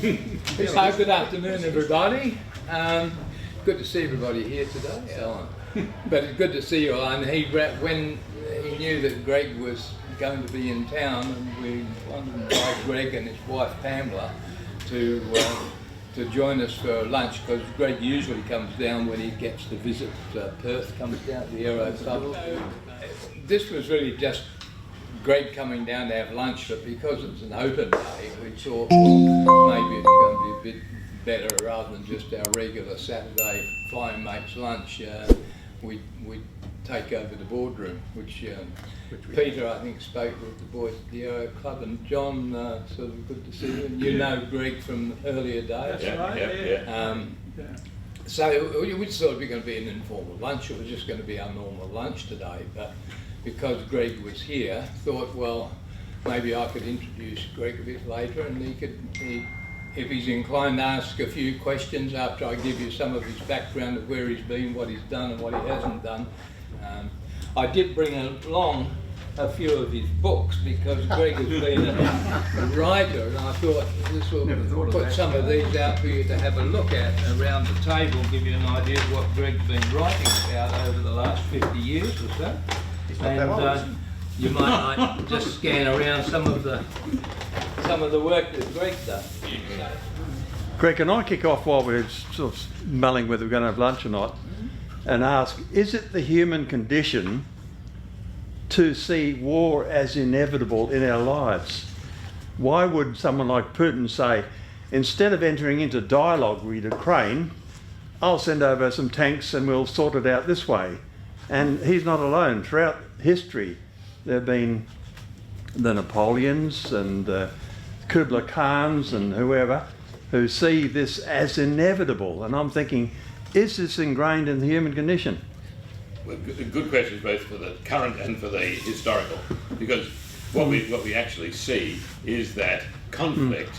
Good afternoon, everybody. Good to see everybody here today, Alan. But it's good to see you, Alan. When he knew that Greg was going to be in town, and we wanted to invite Greg and his wife Pamela to join us for lunch, because Greg usually comes down when he gets to visit Perth, comes down to the Aero Club. This was really just Greg coming down to have lunch, but because it's an open day, we thought, well, maybe it's going to be a bit better rather than just our regular Saturday flying mates lunch. We take over the boardroom, which Peter, I think, spoke with the boys at the Aero Club, and John, sort of good to see you. And you know Greg from earlier days. That's right. So we thought it was going to be an informal lunch. It was just going to be our normal lunch today, but because Greg was here, thought, well, maybe I could introduce Greg a bit later, and if he's inclined to ask a few questions after I give you some of his background of where he's been, what he's done and what he hasn't done. I did bring along a few of his books because Greg has been a writer, and I thought this will put some of these out for you to have a look at around the table, give you an idea of what Greg's been writing about over the last 50 years or so. And you might like just scan around some of the work that Greg's done. Greg, can I kick off while we're sort of mulling whether we're going to have lunch or not, and ask, is it the human condition to see war as inevitable in our lives? Why would someone like Putin say, instead of entering into dialogue with Ukraine, I'll send over some tanks and we'll sort it out this way? And he's not alone. Throughout history, there have been the Napoleons and the Kublai Khans and whoever who see this as inevitable. And I'm thinking, is this ingrained in the human condition? Well, good questions both for the current and for the historical, because what we actually see is that conflict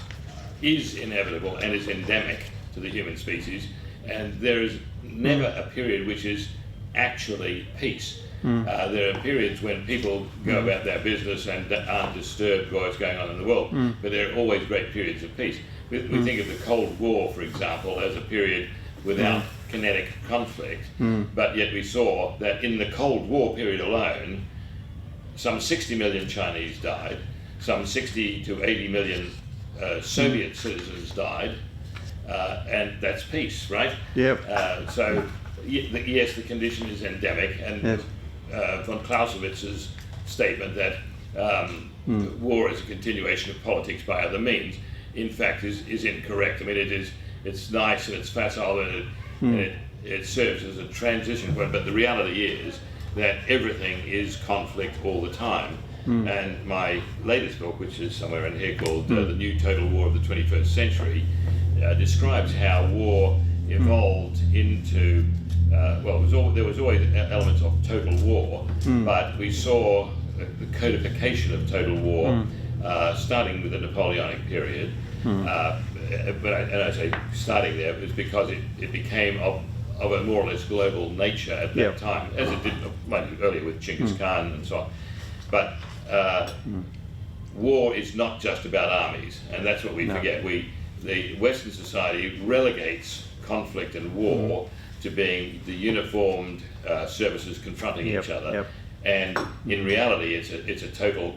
is inevitable and is endemic to the human species, and there is never a period which is actually peace. There are periods when people go about their business and aren't disturbed by what's going on in the world, but there are always great periods of peace. We think of the Cold War, for example, as a period without kinetic conflict, but yet we saw that in the Cold War period alone, some 60 million Chinese died, some 60 to 80 million Soviet citizens died, and that's peace, right? Yep. So yes, the condition is endemic, and yes. Von Clausewitz's statement that war is a continuation of politics by other means, in fact, is incorrect. I mean, it's nice and it's facile and it serves as a transition point, but the reality is that everything is conflict all the time. And my latest book, which is somewhere in here, called The New Total War of the 21st Century, describes how war evolved into there was always elements of total war, but we saw the codification of total war starting with the Napoleonic period. But I say starting there was because it became of a more or less global nature at that time, as it did earlier with Genghis Khan and so on. But war is not just about armies, and that's what we forget. The Western society relegates conflict and war to being the uniformed services confronting each other, and in reality it's a total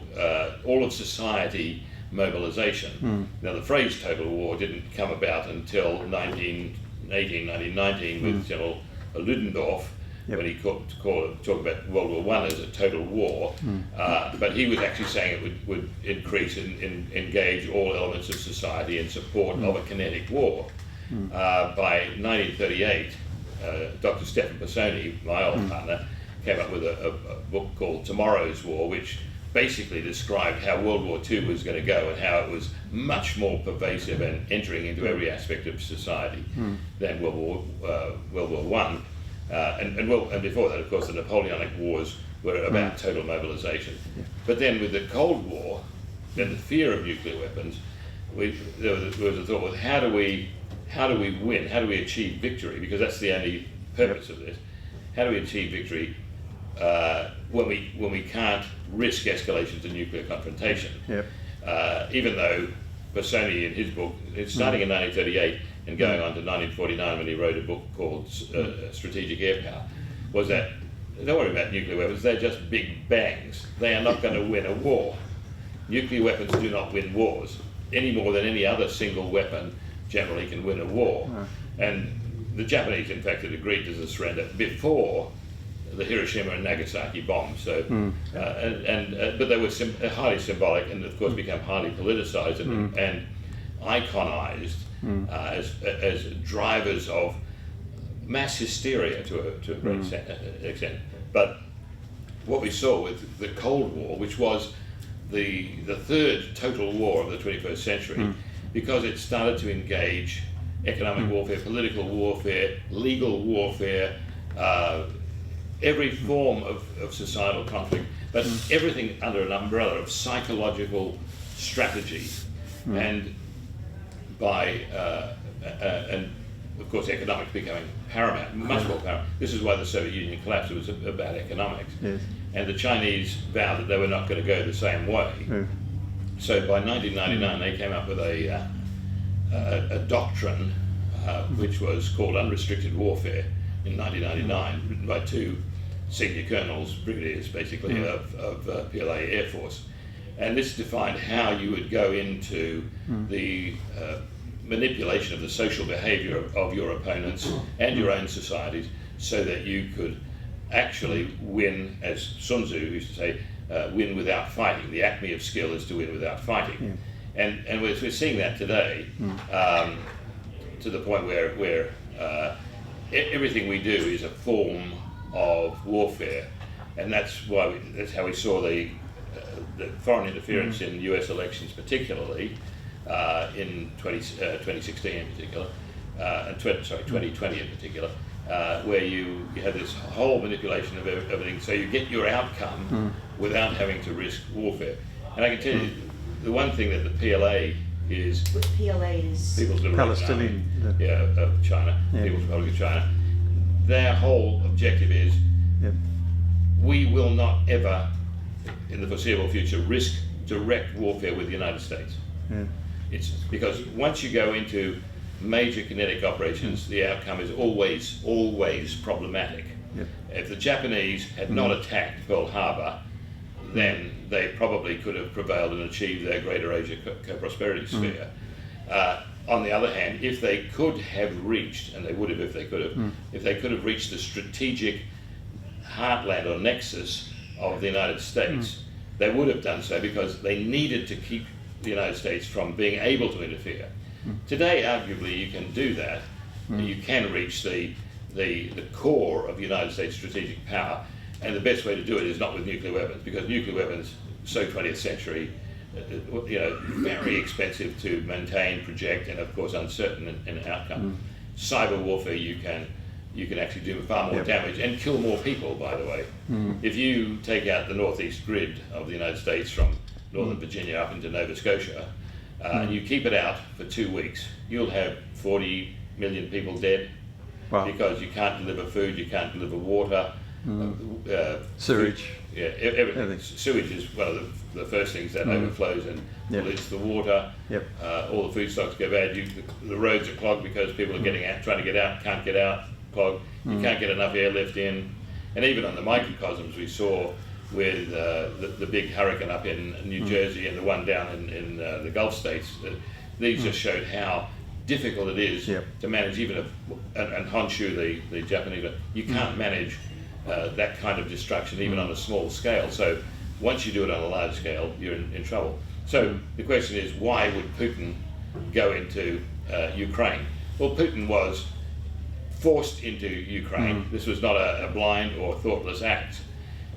all of society mobilization. Now the phrase total war didn't come about until 1919 with General Ludendorff, when he talked about World War I as a total war, but he was actually saying it would increase and engage all elements of society in support of a kinetic war. By 1938, Dr. Stefan Pisoni, my old partner, came up with a book called Tomorrow's War, which basically described how World War II was going to go and how it was much more pervasive and entering into every aspect of society than World War I. And before that, of course, the Napoleonic Wars were about total mobilization. But then with the Cold War and the fear of nuclear weapons, there was a thought, well, how do we win? How do we achieve victory? Because that's the only purpose of this. How do we achieve victory when we can't risk escalation to nuclear confrontation? Even though Personi in his book, it's starting in 1938 and going on to 1949 when he wrote a book called Strategic Air Power, was that, don't worry about nuclear weapons, they're just big bangs. They are not going to win a war. Nuclear weapons do not win wars, any more than any other single weapon generally can win a war. And the Japanese, in fact, had agreed to the surrender before the Hiroshima and Nagasaki bombs. So, but they were highly symbolic, and of course become highly politicized and iconized as drivers of mass hysteria to a great extent. But what we saw with the Cold War, which was the third total war of the 21st century, because it started to engage economic warfare, political warfare, legal warfare, every form of societal conflict, but everything under an umbrella of psychological strategy, and by and of course economics becoming paramount, much more paramount. This is why the Soviet Union collapsed. It was about economics, and the Chinese vowed that they were not going to go the same way. So by 1999 they came up with a doctrine which was called unrestricted warfare in 1999, written by two senior colonels, brigadiers basically, of PLA Air Force. And this defined how you would go into the manipulation of the social behavior of your opponents and your own societies, so that you could actually win, as Sun Tzu used to say, win without fighting. The acme of skill is to win without fighting. And we're seeing that today, to the point where everything we do is a form of warfare, and that's how we saw the foreign interference in US elections, particularly in 2016 in particular, and 2020 in particular, where you had this whole manipulation of everything, so you get your outcome without having to risk warfare. And I can tell you, the one thing that the PLA is, Which PLA is? People's Liberation Palestinian, Army, of China, People's Republic of China. Their whole objective is, we will not ever, in the foreseeable future, risk direct warfare with the United States. It's because once you go into major kinetic operations, the outcome is always problematic. If the Japanese had not attacked Pearl Harbor, then they probably could have prevailed and achieved their Greater Asia Co-Prosperity Sphere. On the other hand, if they could have reached, and they would have if they could have, if they could have reached the strategic heartland or nexus of the United States, they would have done so, because they needed to keep the United States from being able to interfere. Today, arguably, you can do that. You can reach the core of United States strategic power, and the best way to do it is not with nuclear weapons, because nuclear weapons, so 20th century, very expensive to maintain, project, and of course uncertain in outcome. Cyber warfare, you can actually do far more damage and kill more people, by the way. If you take out the northeast grid of the United States from Northern Virginia up into Nova Scotia, and you keep it out for 2 weeks, you'll have 40 million people dead, because you can't deliver food, you can't deliver water, sewage. Everything. Sewage is one of the first things that overflows and pollutes the water. All the food stocks go bad. The roads are clogged because people are getting out, trying to get out, can't get out, clogged. You can't get enough airlift in. And even on the microcosms we saw with the big hurricane up in New Jersey and the one down in the Gulf states, these just showed how difficult it is to manage. Even and Honshu, the Japanese, you can't manage that kind of destruction even on a small scale. So once you do it on a large scale, you're in trouble. So the question is, why would Putin go into Ukraine? Well, Putin was forced into Ukraine. This was not a blind or thoughtless act.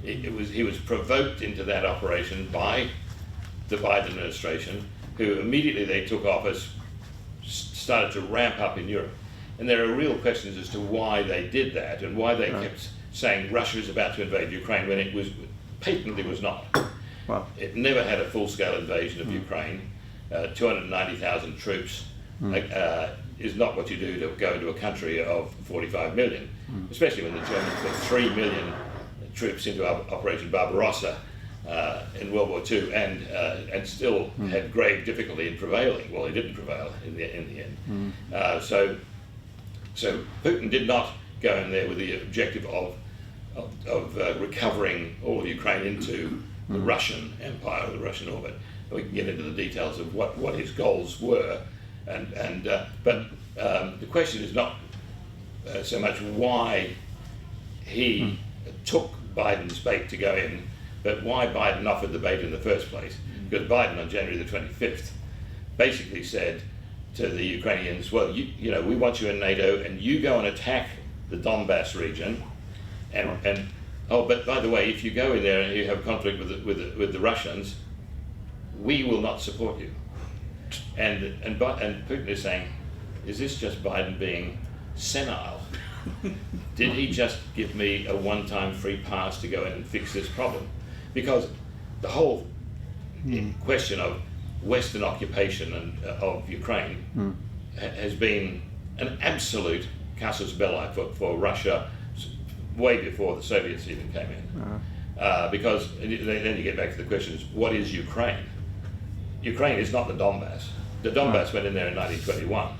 He was provoked into that operation by the Biden administration, who immediately they took office started to ramp up in Europe. And there are real questions as to why they did that and why they kept saying Russia is about to invade Ukraine when it was patently was not. It never had a full-scale invasion of Ukraine. 290,000 troops is not what you do to go into a country of 45 million, especially when the Germans put 3 million troops into Operation Barbarossa in World War II, and still had grave difficulty in prevailing. Well, he didn't prevail in the end. So Putin did not go in there with the objective of recovering all of Ukraine into the Russian Empire, or the Russian orbit. We can get into the details of what his goals were, but the question is not so much why he took Biden's bait to go in, but why Biden offered the bait in the first place. Because Biden on January the 25th basically said to the Ukrainians, well, you know, we want you in NATO, and you go and attack the Donbass region, and oh, but by the way, if you go in there and you have conflict with the Russians, we will not support you. And Putin is saying, is this just Biden being senile? Did he just give me a one-time free pass to go in and fix this problem? Because the whole question of Western occupation of Ukraine has been an absolute casus belli for Russia way before the Soviets even came in. Because then you get back to the question is, what is Ukraine? Ukraine is not the Donbass. The Donbass went in there in 1921.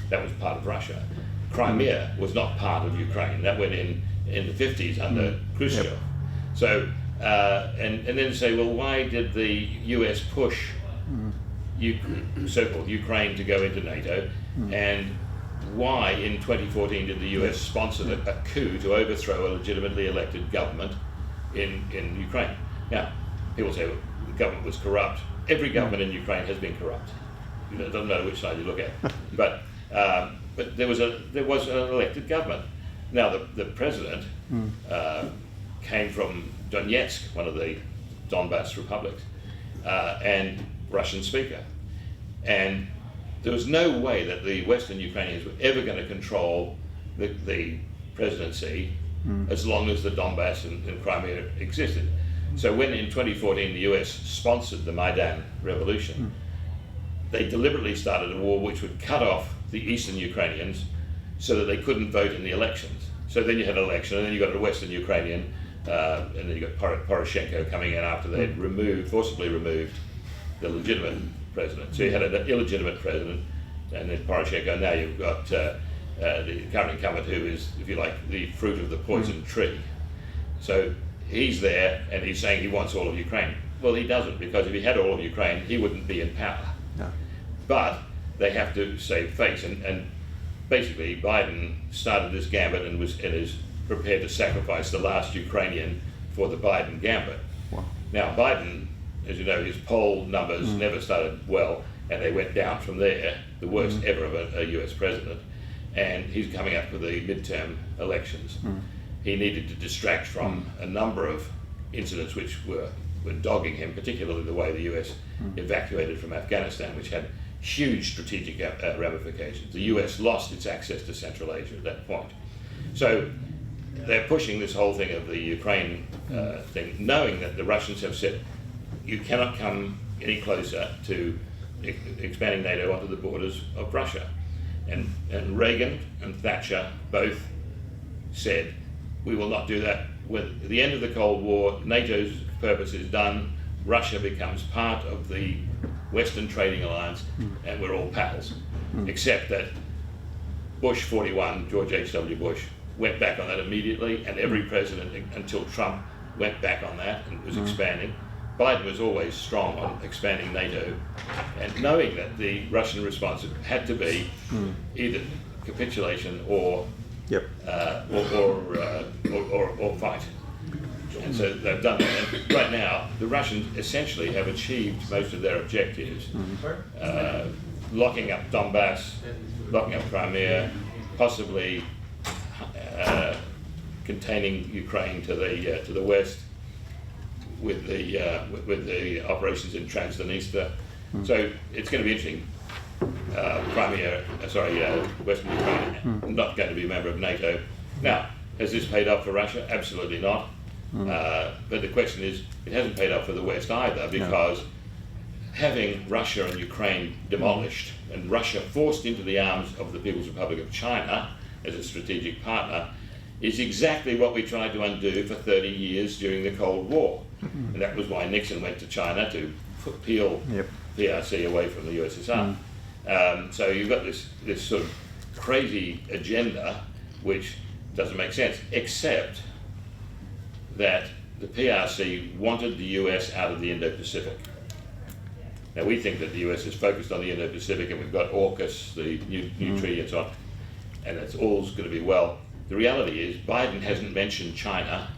That was part of Russia. Crimea was not part of Ukraine. That went in the 50s under Khrushchev. Yep. So, and then say, well, why did the US push so-called Ukraine to go into NATO, and why in 2014 did the US sponsor a coup to overthrow a legitimately elected government in Ukraine? Now, people say, well, the government was corrupt. Every government in Ukraine has been corrupt. It doesn't matter which side you look at. But there was an elected government. Now the president came from Donetsk, one of the Donbass republics, and Russian speaker. And there was no way that the Western Ukrainians were ever going to control the presidency as long as the Donbass and Crimea existed. So when in 2014 the US sponsored the Maidan revolution, they deliberetely started a war which would cut off the eastern Ukrainians so that they couldn't vote in the elections. So then you had an election, and then you got a Western Ukrainian, and then you got Poroshenko coming in after they had forcibly removed the legitimate president. So you had an illegitimate president, and then Poroshenko. Now you've got the current incumbent, who is, if you like, the fruit of the poison tree. So he's there, and he's saying he wants all of Ukraine. Well, he doesn't, because if he had all of Ukraine, he wouldn't be in power. No. But they have to save face, and basically Biden started this gambit and is prepared to sacrifice the last Ukrainian for the Biden gambit. Wow. Now Biden, as you know, his poll numbers never started well, and they went down from there, the worst ever of a US president, and he's coming up with the midterm elections. He needed to distract from a number of incidents which were dogging him, particularly the way the US evacuated from Afghanistan, which had huge strategic ramifications. The US lost its access to Central Asia at that point. So they're pushing this whole thing of the Ukraine thing, knowing that the Russians have said, you cannot come any closer to expanding NATO onto the borders of Russia. And Reagan and Thatcher both said, we will not do that. With the end of the Cold War, NATO's purpose is done. Russia becomes part of the Western Trading Alliance, and we're all pals. Except that Bush 41, George H.W. Bush, went back on that immediately, and every president until Trump went back on that and was expanding. Biden was always strong on expanding NATO, and knowing that the Russian response had to be either capitulation or fight. And so they've done that. And right now, the Russians essentially have achieved most of their objectives, locking up Donbass, locking up Crimea, possibly containing Ukraine to the west with the operations in Transnistria. So it's going to be interesting. Western Ukraine, not going to be a member of NATO. Now, has this paid off for Russia? Absolutely not. But the question is, it hasn't paid off for the West either, because having Russia and Ukraine demolished and Russia forced into the arms of the People's Republic of China as a strategic partner is exactly what we tried to undo for 30 years during the Cold War. And that was why Nixon went to China to peel Yep. PRC away from the USSR. So you've got this sort of crazy agenda which doesn't make sense, except that the PRC wanted the US out of the Indo-Pacific. Now we think that the US is focused on the Indo-Pacific, and we've got AUKUS, the new treaty and so on, and that's all's going to be well. The reality is Biden hasn't mentioned China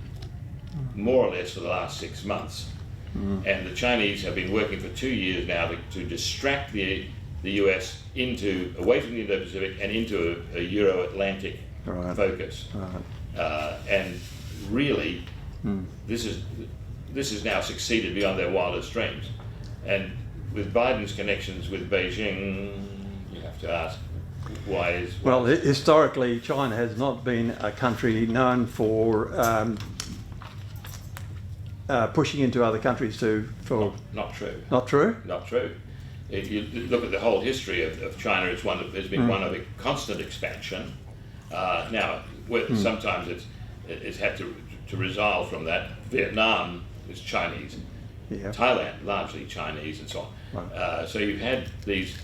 more or less for the last 6 months. And the Chinese have been working for 2 years now to distract the US away from the Indo-Pacific and into a Euro-Atlantic focus. And really, this has now succeeded beyond their wildest dreams. And with Biden's connections with Beijing, you have to ask, why Well, historically, China has not been a country known for pushing into other countries Not true. Not true? Not true. If you look at the whole history of China, it's been one of constant expansion. Now, sometimes it's had to resolve from that. Vietnam is Chinese. Yeah. Thailand, largely Chinese, and so on. Right. So you've had these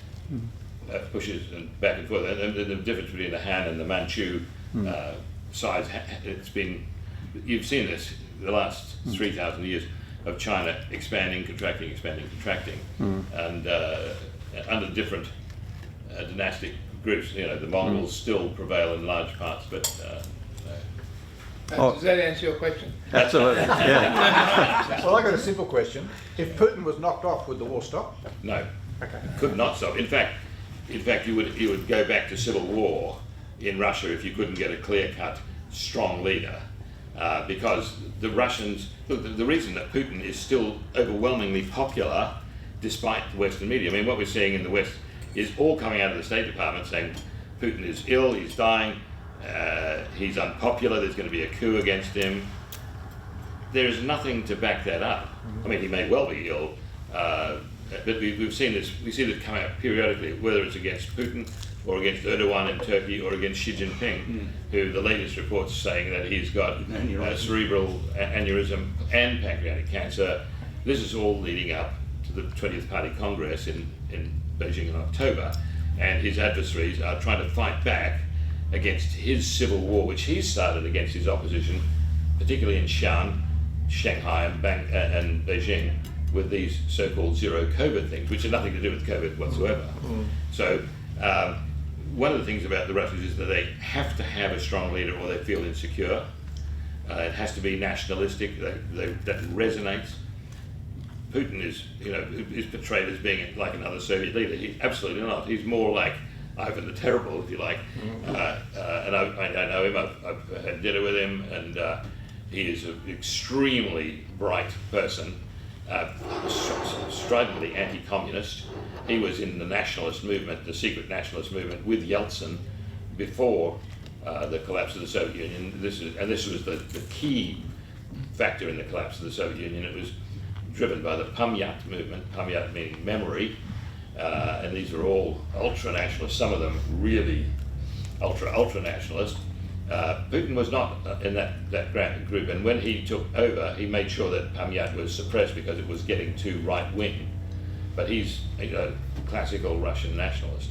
pushes and back and forth, and the difference between the Han and the Manchu sides. You've seen this the last 3,000 years of China expanding, contracting, and under different dynastic groups. The Mongols still prevail in large parts, but. Does that answer your question? Absolutely, yeah. Well, I got a simple question. If Putin was knocked off, would the war stop? No. Okay. Could not stop. In fact, you would go back to civil war in Russia if you couldn't get a clear-cut, strong leader, because the Russians. Look, the reason that Putin is still overwhelmingly popular, despite the Western media. I mean, what we're seeing in the West is all coming out of the State Department saying Putin is ill, he's dying, he's unpopular, there's going to be a coup against him. There is nothing to back that up. I mean, he may well be ill, but we see this coming up periodically, whether it's against Putin or against Erdogan in Turkey or against Xi Jinping, who the latest reports saying that he's got cerebral aneurysm and pancreatic cancer. This is all leading up to the 20th Party Congress in Beijing in October, and his adversaries are trying to fight back against his civil war, which he started against his opposition, particularly in Shanghai and Beijing, with these so-called zero COVID things, which have nothing to do with COVID whatsoever. So one of the things about the Russians is that they have to have a strong leader or they feel insecure. It has to be nationalistic, that resonates. Putin is portrayed as being like another Soviet leader. He's absolutely not. He's more like Ivan the Terrible, if you like. And I know him, I've had dinner with him, and he is an extremely bright person, stridently anti-communist. He was in the nationalist movement, the secret nationalist movement, with Yeltsin before the collapse of the Soviet Union. This was the key factor in the collapse of the Soviet Union. It was driven by the Pamyat movement, Pamyat meaning memory, and these are all ultra-nationalists, some of them really ultra-nationalist. Putin was not in that group, and when he took over, he made sure that Pamyat was suppressed because it was getting too right-wing. But he's a classical Russian nationalist.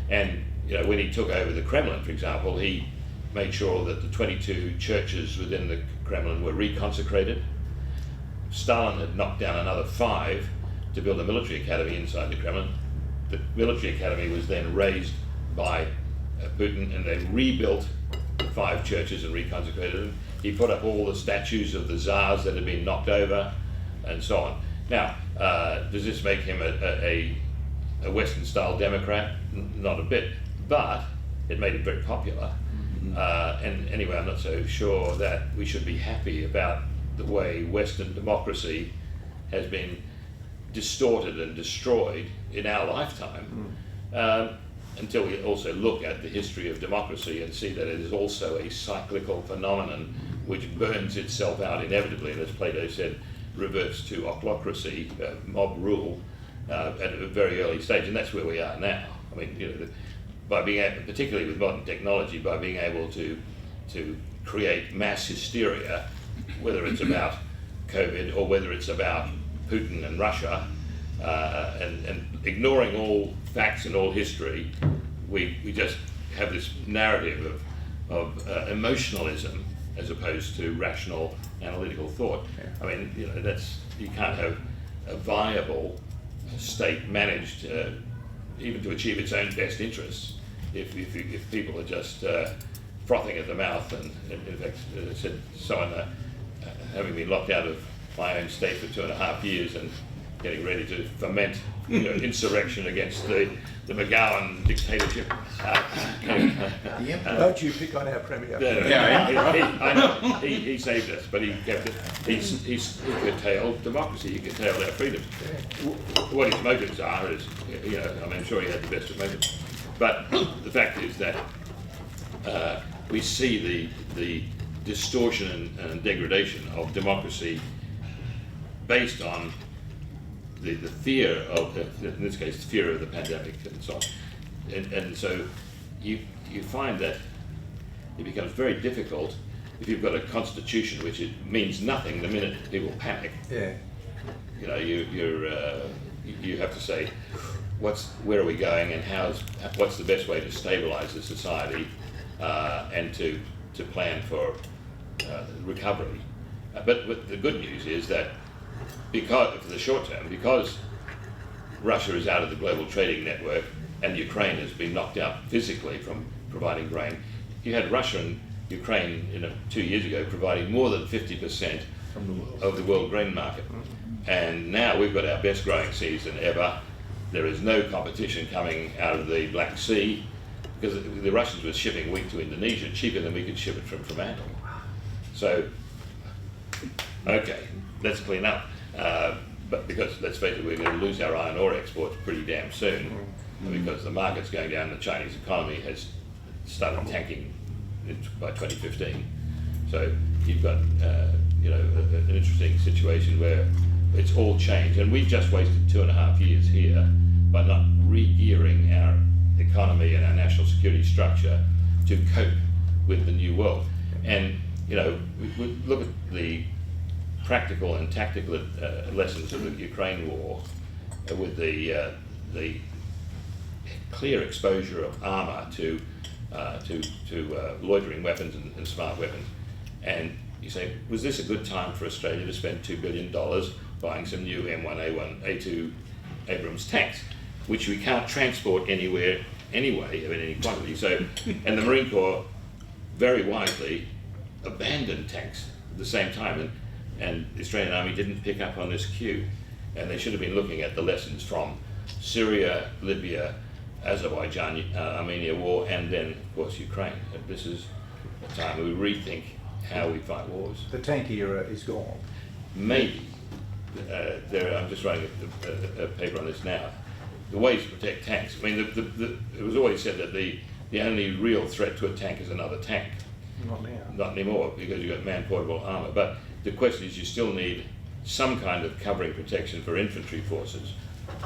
And when he took over the Kremlin, for example, he made sure that the 22 churches within the Kremlin were reconsecrated. Stalin had knocked down another 5 to build a military academy inside the Kremlin. The military academy was then raised by Putin, and they rebuilt the 5 churches and reconsecrated them. He put up all the statues of the Tsars that had been knocked over, and so on. Now, does this make him a Western-style Democrat? Not a bit, but it made him very popular. And anyway, I'm not so sure that we should be happy about the way Western democracy has been distorted and destroyed in our lifetime, until we also look at the history of democracy and see that it is also a cyclical phenomenon which burns itself out inevitably, and as Plato said, reverts to ochlocracy, mob rule, at a very early stage, and that's where we are now. I mean, by being able, particularly with modern technology, by being able to create mass hysteria, whether it's about COVID or whether it's about Putin and Russia, and ignoring all facts and all history, we just have this narrative of emotionalism as opposed to rational analytical thought. I mean, you know, you can't have a viable state managed even to achieve its own best interests if people are just frothing at the mouth. And in fact, as I said, someone having been locked out of my own state for 2.5 years and getting ready to foment, you know, insurrection against the McGowan dictatorship. Don't you pick on our Premier. I know. He saved us, but he kept it. He curtailed democracy. He curtailed our freedom. What his motives are is, you know, I'm sure he had the best of motives. But the fact is that we see the distortion and degradation of democracy based on the fear of, in this case, the fear of the pandemic and so on. And so you find that it becomes very difficult if you've got a constitution which it means nothing the minute people panic. Yeah. You know, you have to say, where are we going, and what's the best way to stabilise the society and to plan for recovery. But the good news is that because, for the short term, because Russia is out of the global trading network and Ukraine has been knocked out physically from providing grain, you had Russia and Ukraine 2 years ago providing more than 50% of the world grain market. And now we've got our best growing season ever. There is no competition coming out of the Black Sea because the Russians were shipping wheat to Indonesia cheaper than we could ship it from Fremantle. So, okay, let's clean up. But because, let's face it, we're going to lose our iron ore exports pretty damn soon because the market's going down. The Chinese economy has started tanking by 2015. So you've got an interesting situation where it's all changed, and we've just wasted 2.5 years here by not re-gearing our economy and our national security structure to cope with the new world. And we look at the practical and tactical lessons of the Ukraine war with the clear exposure of armour to loitering weapons and smart weapons. And you say, was this a good time for Australia to spend $2 billion buying some new M1A1A2 Abrams tanks, which we can't transport anywhere anyway in any quantity? So, and the Marine Corps very wisely abandoned tanks at the same time, and the Australian Army didn't pick up on this cue, and they should have been looking at the lessons from Syria, Libya, Azerbaijan, Armenia war, and then of course Ukraine. And this is a time we rethink how we fight wars. The tank era is gone. Maybe. I'm just writing a paper on this now. The ways to protect tanks. I mean, it was always said that the only real threat to a tank is another tank. Not now. Not anymore, because you've got man-portable armour. But the question is, you still need some kind of covering protection for infantry forces.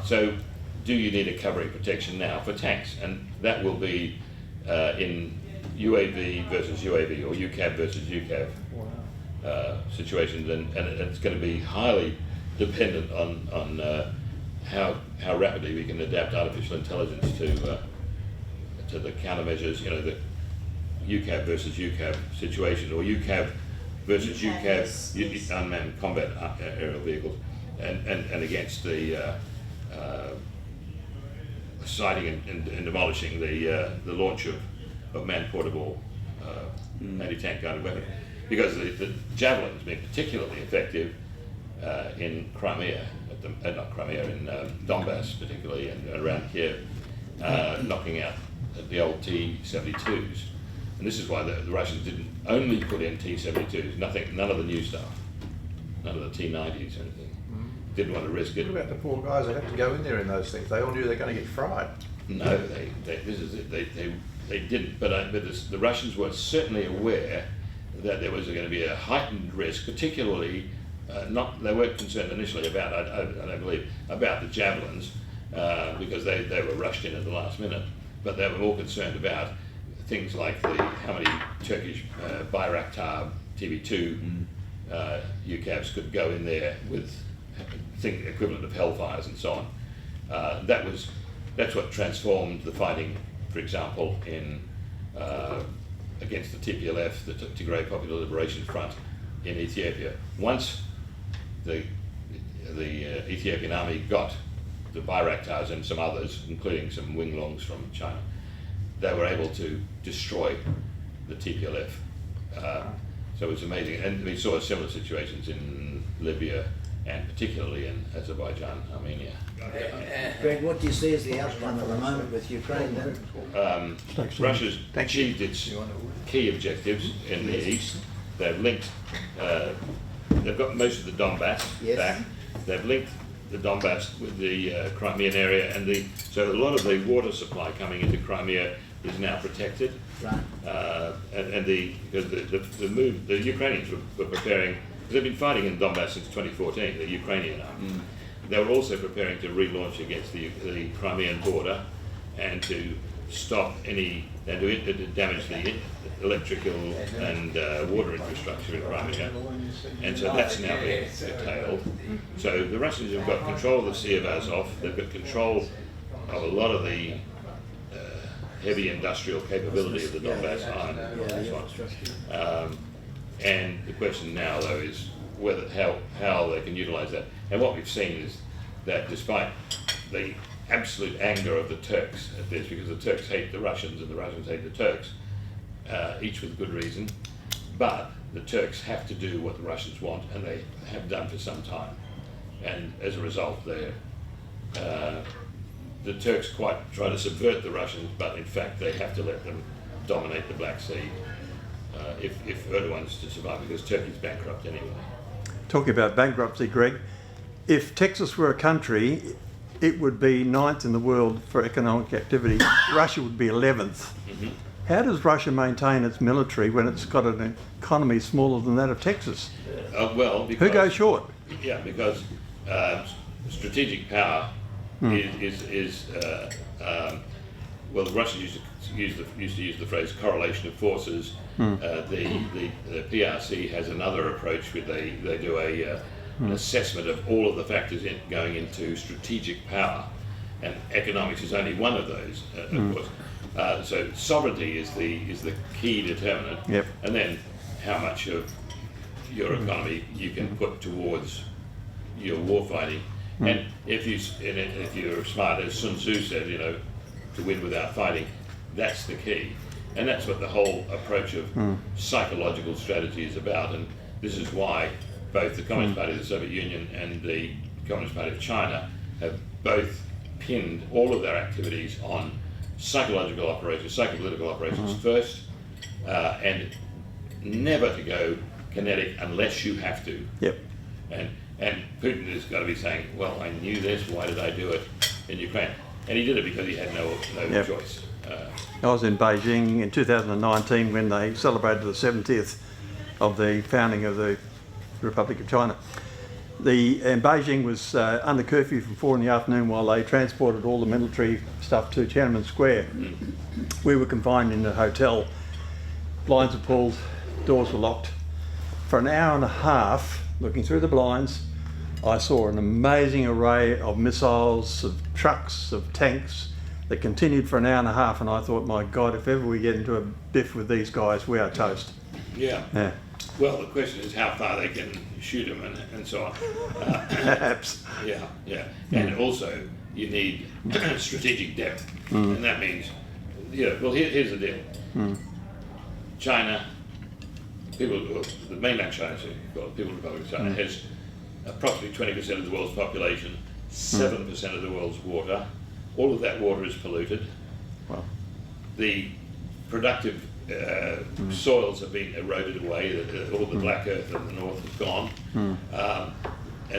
So, do you need a covering protection now for tanks? And that will be in UAV versus UAV, or UCAV versus UCAV situations, and it's going to be highly dependent on how rapidly we can adapt artificial intelligence to the countermeasures. The UCAV versus UCAV situation, or UCAV versus UCAV unmanned combat aerial vehicles, and against the sighting and demolishing the launch of man-portable anti-tank guided weapons, because the javelin has been particularly effective in Crimea, in Donbass particularly, and around Kiev, knocking out the old T-72s. And this is why the Russians didn't only put in T-72s, none of the new stuff, none of the T-90s or anything. Didn't want to risk it. What about the poor guys that had to go in there in those things? They all knew they're going to get fried. No, this is it. They didn't. But the Russians were certainly aware that there was going to be a heightened risk, particularly they weren't concerned initially about, I don't believe, about the javelins because they were rushed in at the last minute. But they were more concerned about things like how many Turkish Bayraktar TV2 UCAVs could go in there with think equivalent of Hellfires and so on. That's what transformed the fighting, for example, in against the TPLF, the Tigray Popular Liberation Front in Ethiopia. Once the Ethiopian army got the Bayraktars and some others, including some Winglongs from China, they were able to destroy the TPLF. So it was amazing, and we saw similar situations in Libya and particularly in Azerbaijan, Armenia. Greg, what do you see as the outcome at the moment with Ukraine then? Russia's achieved its key objectives in the east. They've linked, they've got most of the Donbass back. They've linked the Donbass with the Crimean area, and so a lot of the water supply coming into Crimea is now protected. Right. And the move, the Ukrainians were preparing, because they've been fighting in Donbass since 2014, the Ukrainian army. They were also preparing to relaunch against the Crimean border and to stop any, and to damage the electrical and water infrastructure in Crimea. And so that's now being curtailed. So the Russians have got control of the Sea of Azov, they've got control of a lot of the heavy industrial capability of the Donbass Iron. And the question now, though, is how they can utilise that. And what we've seen is that despite the absolute anger of the Turks at this, because the Turks hate the Russians and the Russians hate the Turks, each with good reason, but the Turks have to do what the Russians want, and they have done for some time. And as a result, the Turks quite try to subvert the Russians, but in fact they have to let them dominate the Black Sea if Erdogan's to survive, because Turkey's bankrupt anyway. Talking about bankruptcy, Greg, if Texas were a country, it would be 9th in the world for economic activity. Russia would be 11th. How does Russia maintain its military when it's got an economy smaller than that of Texas? Well, because, who goes short? Yeah, because strategic power is well, the Russians used to use the phrase correlation of forces. The PRC has another approach where they do an assessment of all of the factors going into strategic power, and economics is only one of those, of course. So sovereignty is the key determinant, and then how much of your economy you can put towards your war fighting. And if you're smart, as Sun Tzu said, to win without fighting, that's the key. And that's what the whole approach of psychological strategy is about. And this is why both the Communist Party of the Soviet Union and the Communist Party of China have both pinned all of their activities on psychological operations, psychopolitical operations first, and never to go kinetic unless you have to. And Putin has got to be saying, well, I knew this, why did I do it in Ukraine? And he did it because he had no choice. I was in Beijing in 2019 when they celebrated the 70th of the founding of the Republic of China. And Beijing was under curfew from 4 in the afternoon while they transported all the military stuff to Tiananmen Square. We were confined in a hotel, blinds were pulled, doors were locked. For an hour and a half, looking through the blinds, I saw an amazing array of missiles, of trucks, of tanks that continued for an hour and a half, and I thought, my God, if ever we get into a biff with these guys, we are toast. Yeah. Well, the question is how far they can shoot them and so on. Perhaps. Yeah. And also, you need strategic depth. And that means, well, here's the deal. China, the mainland China, the People's Republic of China, has approximately 20% of the world's population, 7% of the world's water. All of that water is polluted. Wow. The productive soils have been eroded away, all the black earth in the north is gone, and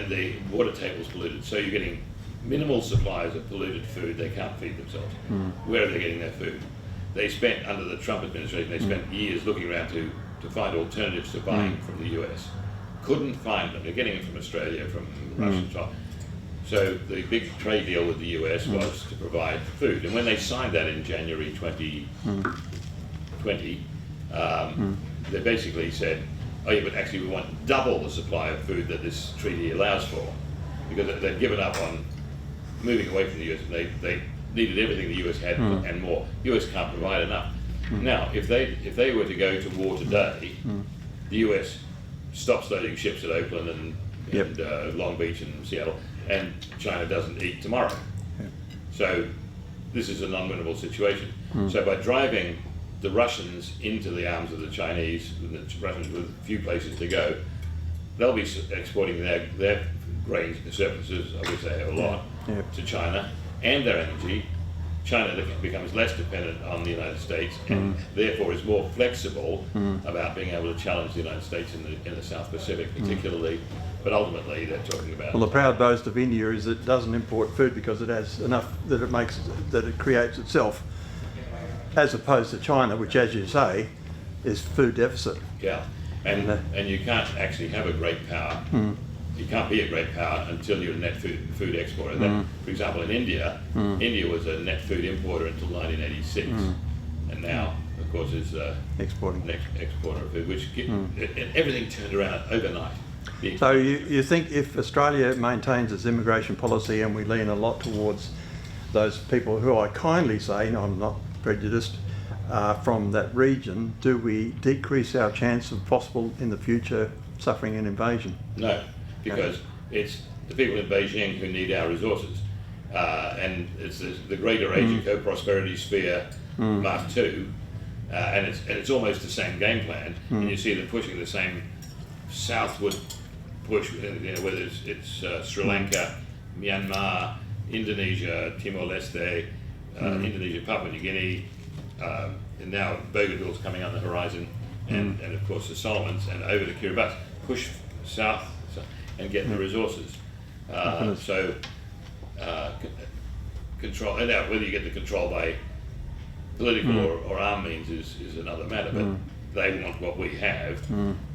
the water table is polluted. So you're getting minimal supplies of polluted food. They can't feed themselves. Where are they getting their food? They spent, under the Trump administration, they spent years looking around to find alternatives to buying from the US. Couldn't find them. They're getting them from Australia, from Russia, and China. So the big trade deal with the US was to provide food. And when they signed that in January 2020, they basically said, oh yeah, but actually we want double the supply of food that this treaty allows for, because they've given up on moving away from the US. They needed everything the US had and more. The US can't provide enough. Now, if they were to go to war today, the US stops loading ships at Oakland and Long Beach and Seattle, and China doesn't eat tomorrow. So this is a non-winnable situation. So by driving the Russians into the arms of the Chinese, the Russians with few places to go, they'll be exporting their grain surpluses, of which they have a lot, to China, and their energy. China becomes less dependent on the United States and therefore is more flexible about being able to challenge the United States in the South Pacific particularly, but ultimately they're talking about... Well, the proud boast of India is it doesn't import food because it has enough that it creates itself, as opposed to China, which, as you say, is food deficit. Yeah, and you can't actually have a great power. You can't be a great power until you're a net food exporter. For example, in India, India was a net food importer until 1986, and now, of course, is exporting. Net exporter of food, which everything turned around overnight. So you think if Australia maintains its immigration policy and we lean a lot towards those people who I kindly say, no, I'm not prejudiced, from that region, do we decrease our chance of possible in the future suffering an invasion? No, because it's the people in Beijing who need our resources, and it's the Greater Asia Co-Prosperity Sphere Mark II, and it's almost the same game plan, and you see them pushing the same southward push, whether it's Sri Lanka, Myanmar, Indonesia, Timor-Leste, Indonesia, Papua New Guinea, and now Bougainville's coming on the horizon, and of course the Solomons, and over to Kiribati. Push south and get the resources. Control, and now whether you get the control by political or armed means is another matter, but they want what we have,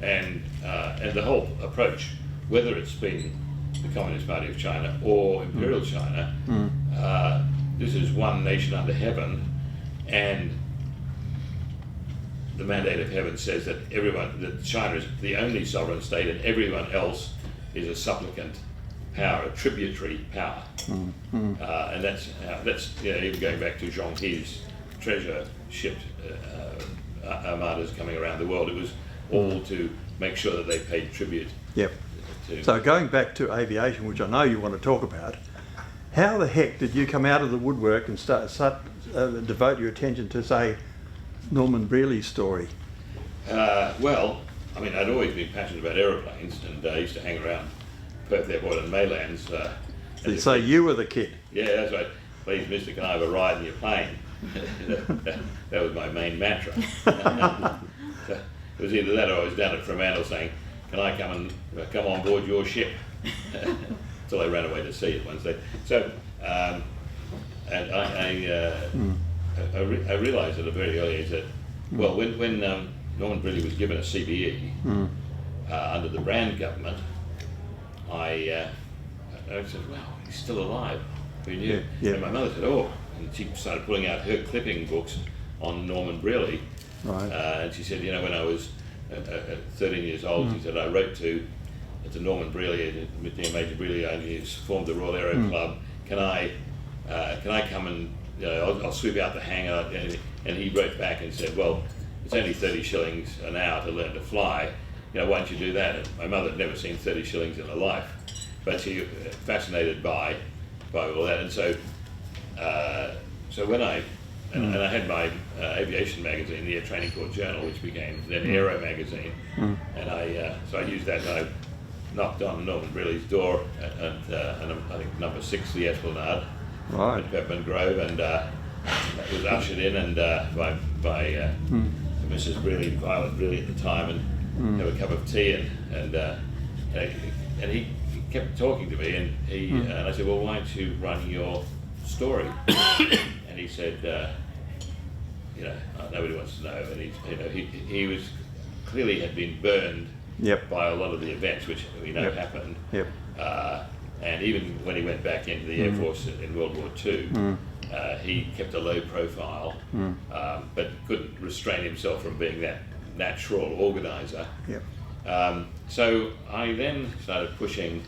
and the whole approach, whether it's been the Communist Party of China or Imperial China, this is one nation under heaven, and the mandate of heaven says that that China is the only sovereign state, and everyone else is a supplicant power, a tributary power, and that's even going back to Zhong He's treasure ship armadas coming around the world. It was all to make sure that they paid tribute. Yep. So going back to aviation, which I know you want to talk about, how the heck did you come out of the woodwork and devote your attention to, say, Norman Brearley's story? Well, I mean, I'd always been passionate about aeroplanes, and I used to hang around Perth Airport and Maylands. So you were the kid? Yeah, that's right. Please, mister, can I have a ride in your plane? that was my main mantra. So it was either that or I was down at Fremantle saying, can I come on board your ship? Until I ran away to sea at one stage. So, and I realised at a very early age that, well, when Norman Brearley was given a CBE under the Brand government, I said, wow, he's still alive. Who knew? Yeah. And my mother said, oh, and she started pulling out her clipping books on Norman Brearley. Right. And she said, when I was 13 years old, she said, I wrote to Norman Brearley, Major Brearley, he's formed the Royal Aero Club. Can I come and I'll sweep out the hangar? And he wrote back and said, well, it's only 30 shillings an hour to learn to fly. Why don't you do that? And my mother had never seen 30 shillings in her life, but she was fascinated by all that. And so when I had my aviation magazine, the Air Training Corps Journal, which became then Aero magazine, and so I used that, and I knocked on Norman Brearley's door at I think number 6, the Esplanade, at Peppermint Grove, and was ushered in and by Mrs. Brearley, Violet Brearley at the time, and have a cup of tea, and he kept talking to me, and I said, well, why aren't you writing your story? And he said, nobody wants to know. And he was clearly had been burned by a lot of the events which we know happened. Yep. And even when he went back into the Air Force in World War II, he kept a low profile, but couldn't restrain himself from being that natural organizer. Yep. So I then started pushing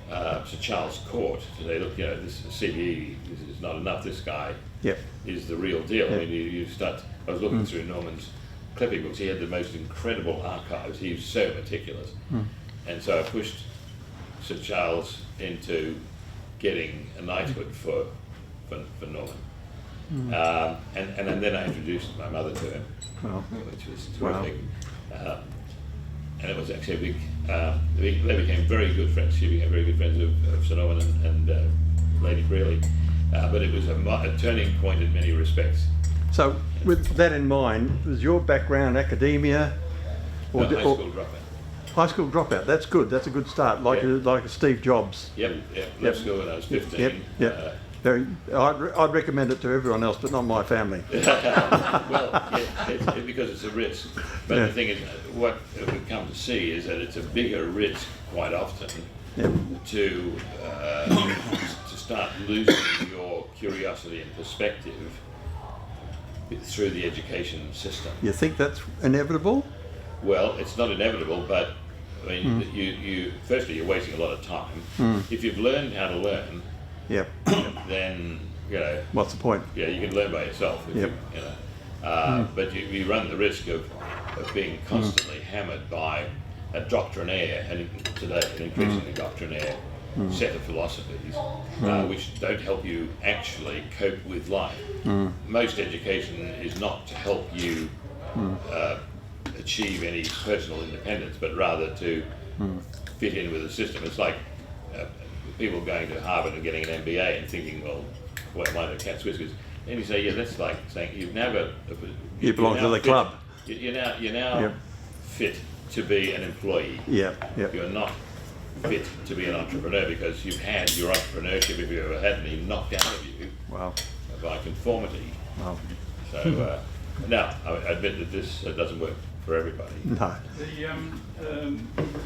Sir Charles Court to say, look, this CBE, this is not enough. This guy is the real deal. I mean, you start. I was looking through Norman's clipping books. He had the most incredible archives. He was so meticulous, and so I pushed Sir Charles into getting a knighthood for Norman. And then I introduced my mother to him, which was terrific. And it was actually a big, they became very good friends. She became very good friends of Sir Norman and Lady Brearley. But it was a turning point in many respects. So with that in mind, was your background academia? High school dropout. High school dropout, that's good, that's a good start, like a Steve Jobs. Left school when I was 15. I'd recommend it to everyone else, but not my family. Well, because it's a risk. But the thing is, what we've come to see is that it's a bigger risk quite often to start losing your curiosity and perspective through the education system. You think that's inevitable? Well, it's not inevitable, but I mean, you firstly you're wasting a lot of time. If you've learned how to learn, then what's the point? Yeah, you can learn by yourself. But you run the risk of being constantly hammered by a doctrinaire, and today an increasingly doctrinaire set of philosophies, which don't help you actually cope with life. Most education is not to help you achieve any personal independence, but rather to fit in with the system. It's like people going to Harvard and getting an MBA and thinking, well, what am I, the cat's whiskers? And you say, yeah, that's like saying you've now got... You belong to the club. You're now fit to be an employee. You're not fit to be an entrepreneur because you've had your entrepreneurship, if you ever had any, knocked out of you by conformity. So now, I admit that this doesn't work for everybody. No.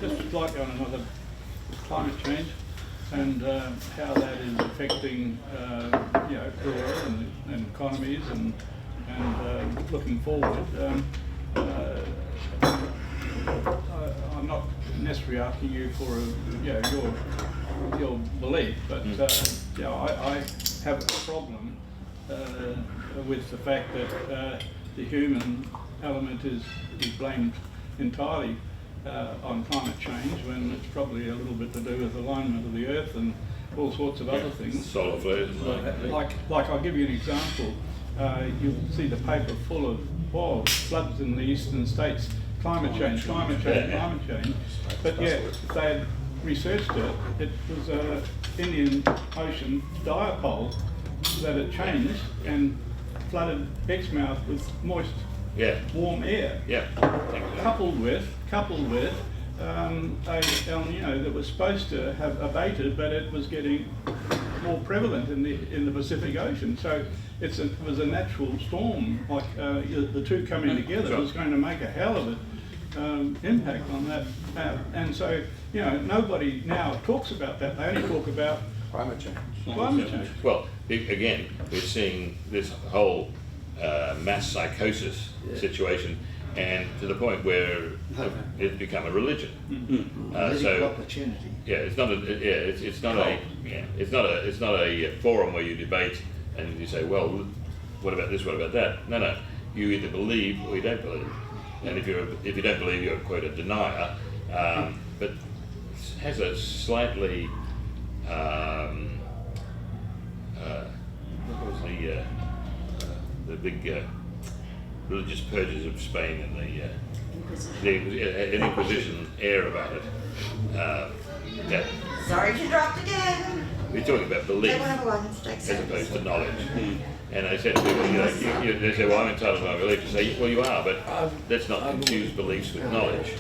Just slightly on another, climate change and how that is affecting rural and economies and looking forward. I'm not necessarily asking you for your belief, but I have a problem with the fact that the human element is blamed entirely on climate change, when it's probably a little bit to do with alignment of the earth and all sorts of other things. Solar flares. Like I'll give you an example. You'll see the paper full of floods in the eastern states. Climate change. But yet, if they had researched it, it was an Indian Ocean dipole that had changed and flooded Exmouth with moist, warm air. Coupled with a El Nino that was supposed to have abated, but it was getting more prevalent in the Pacific Ocean. So it was a natural storm. Like the two coming together was going to make a hell of an impact on that. And so nobody now talks about that. They only talk about Climate change. Well, again, we're seeing this whole mass psychosis situation, and to the point where it's become a religion. Political opportunity. It's not a forum where you debate and you say, well, what about this? What about that? No. You either believe or you don't believe. And if you don't believe, you're quite a denier. But it has a slightly what was the big religious purges of Spain and an Inquisition air about it. Sorry to dropped again. We're talking about belief as opposed to knowledge. And I said to people, they say, well, I'm entitled to my belief. I say, well, you are, but let's not confuse beliefs with knowledge.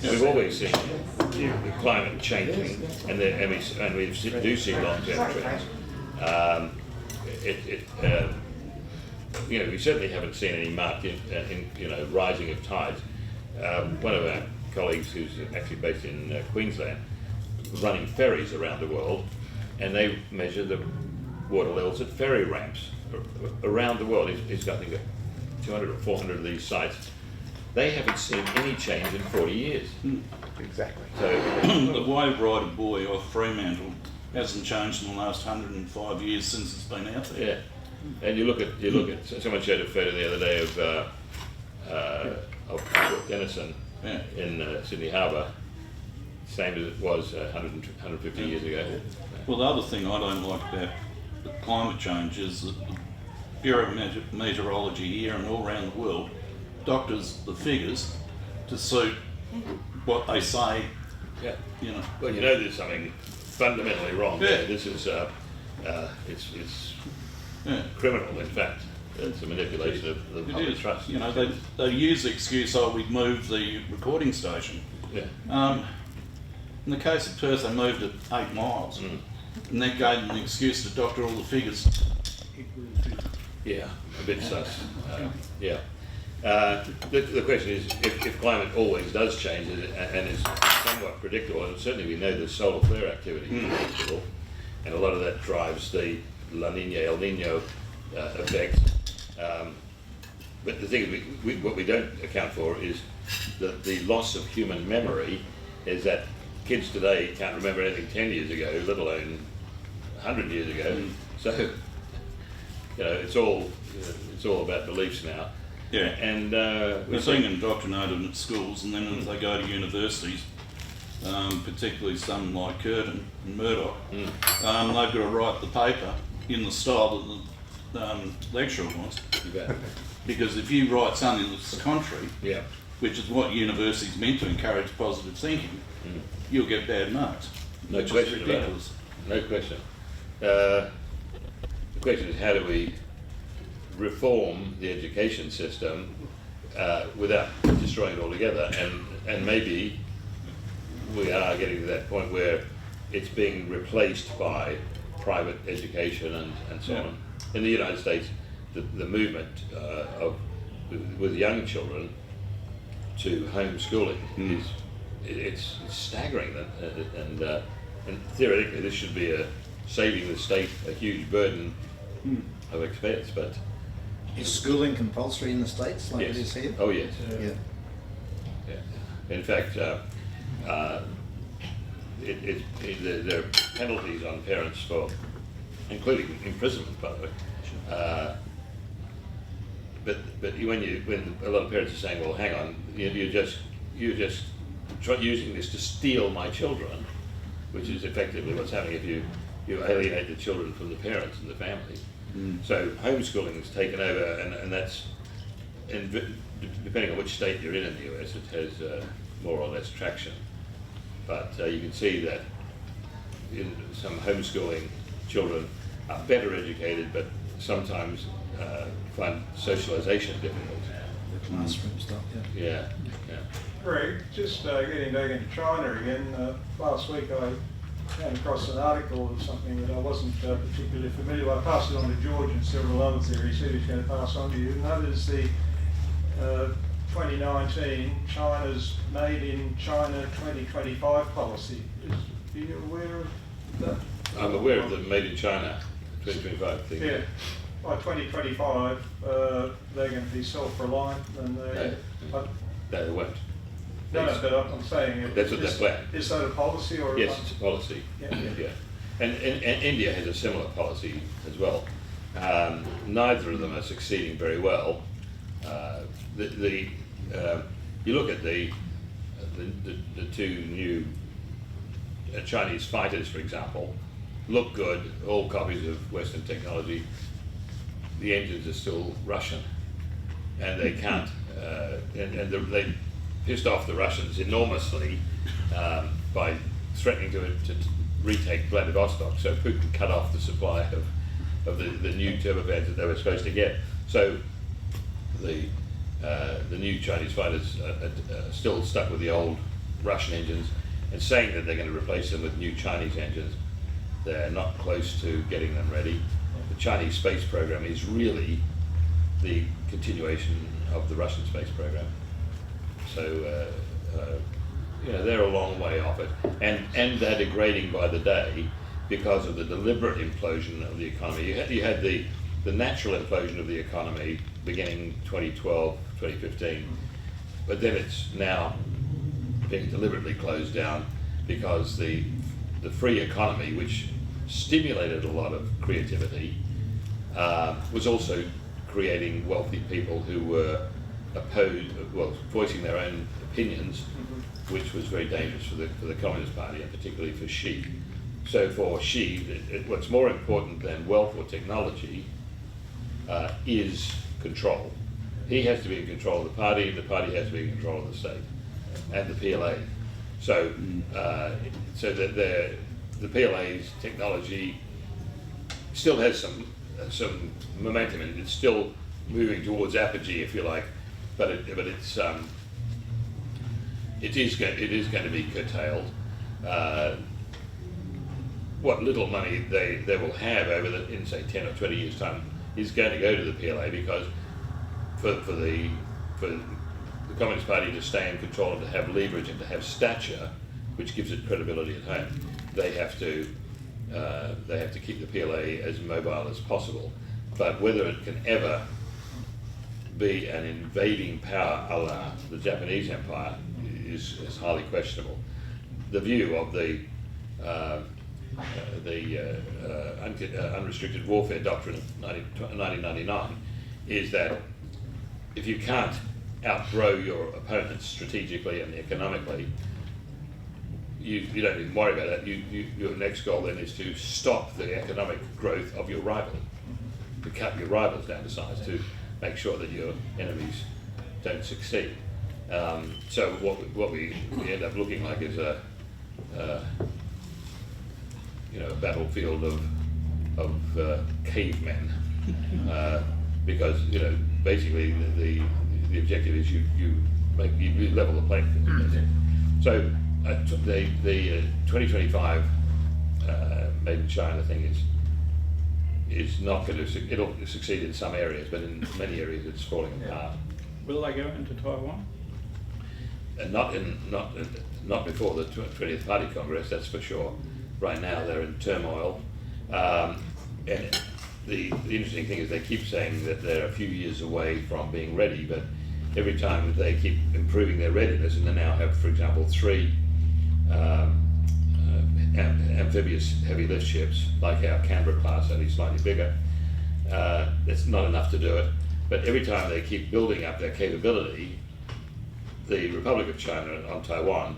We've always seen the climate changing, and we do see long-term trends. We certainly haven't seen any marked rising of tides. One of our colleagues, who's actually based in Queensland, was running ferries around the world, and they measure the water levels at ferry ramps around the world. He's got, I think, 200 or 400 of these sites, they haven't seen any change in 40 years. Exactly. So, The wave rider buoy off Fremantle hasn't changed in the last 105 years since it's been out there. yeah. And you look at, someone showed a photo the other day of Port Denison Yeah. in Sydney Harbour, same as it was 150 years ago. Well, the other thing I don't like about the climate change is that the Bureau of Meteorology here and all around the world doctors the figures to suit what they say, Yeah. you know. Well, you know there's something fundamentally wrong. Yeah. There. This is it's Yeah. criminal, in fact. It's a manipulation of the It public is. trust. You know, they use the excuse, oh, we've moved the recording station. Yeah. In the case of Perth, they moved it 8 miles. And that gave them an excuse to doctor all the figures. Yeah, a bit sus. Yeah. The question is, if climate always does change and is somewhat predictable, and certainly we know the solar flare activity is predictable, and a lot of that drives the La Nina, El Nino effect. But the thing is, what we don't account for is the loss of human memory, is that kids today can't remember anything 10 years ago, let alone 100 years ago. So, you know, it's all about beliefs now. Yeah. And They're we're being indoctrinated at schools, and then as they go to universities, particularly some like Curtin and Murdoch, they've got to write the paper in the style that the lecturer wants. Because if you write something that's contrary, yeah. which is what universities meant to encourage positive thinking, you'll get bad marks. No Which is question about it. ridiculous. No question. The question is, how do we reform the education system without destroying it altogether? And maybe we are getting to that point where it's being replaced by private education and so on. In the United States, the movement with young children to homeschooling is it's staggering, and theoretically this should be saving the state a huge burden of expense. But Is schooling compulsory in the States like yes. it is here? Oh yes. Yeah. Yeah. In fact, there are penalties on parents for, including imprisonment, by the way. But when a lot of parents are saying, well, hang on, you're just using this to steal my children, which is effectively what's happening if you alienate the children from the parents and the family. So homeschooling has taken over, and that's, depending on which state you're in the US, it has more or less traction. But you can see that in some homeschooling, children are better educated, but sometimes find socialization difficult. The classroom stuff, yeah. Yeah, yeah. Greg, just getting back into China again, last week I came across an article of something that I wasn't particularly familiar with. I passed it on to George and several others there. He said he was going to pass on to you. And that is the 2019 China's Made in China 2025 policy. Are you aware of that? I'm aware of the Made in China 2025 thing. Yeah. By 2025, they're going to be self-reliant, and they. No, they won't. No, but I'm saying That's what they're planning. Is that a policy or? Yes, it's a policy. Yeah. Yeah. And India has a similar policy as well. Neither of them are succeeding very well. You look at the two new Chinese fighters, for example, look good, all copies of Western technology. The engines are still Russian, and they can't. They pissed off the Russians enormously by threatening to retake Vladivostok. So Putin cut off the supply of the new turbofans that they were supposed to get. So the new Chinese fighters are still stuck with the old Russian engines, and saying that they're going to replace them with new Chinese engines. They're not close to getting them ready. The Chinese space program is really the continuation of the Russian space program. So they're a long way off it, and they're degrading by the day because of the deliberate implosion of the economy. You had the natural implosion of the economy beginning 2012, 2015, but then it's now being deliberately closed down because the free economy, which stimulated a lot of creativity, was also creating wealthy people who were voicing their own opinions, which was very dangerous for the Communist Party, and particularly for Xi. So for Xi, what's more important than wealth or technology is control. He has to be in control of the party has to be in control of the state, and the PLA. So, so that the PLA's technology still has some momentum, and it's still moving towards apogee, if you like, but it is going to be curtailed. What little money they will have in say 10 or 20 years' time is going to go to the PLA, because for the Communist Party to stay in control and to have leverage and to have stature, which gives it credibility at home, they have to keep the PLA as mobile as possible. But whether it can ever be an invading power a la the Japanese Empire is highly questionable. The view of the unrestricted warfare doctrine of 1999 is that if you can't outgrow your opponents strategically and economically, you don't even worry about that. Your next goal then is to stop the economic growth of your rival, to cut your rivals down to size, to make sure that your enemies don't succeed. So what we end up looking like is a battlefield of cavemen, because basically the objective is you level the playing field. So the 2025 Made in China thing is not going to it'll succeed in some areas, but in many areas it's falling apart. Will they go into Taiwan? And not before the 20th Party Congress, that's for sure. Right now they're in turmoil, and the interesting thing is they keep saying that they're a few years away from being ready, but every time they keep improving their readiness, and they now have, for example, 3 amphibious heavy lift ships, like our Canberra class, only slightly bigger. That's not enough to do it, but every time they keep building up their capability, the Republic of China on Taiwan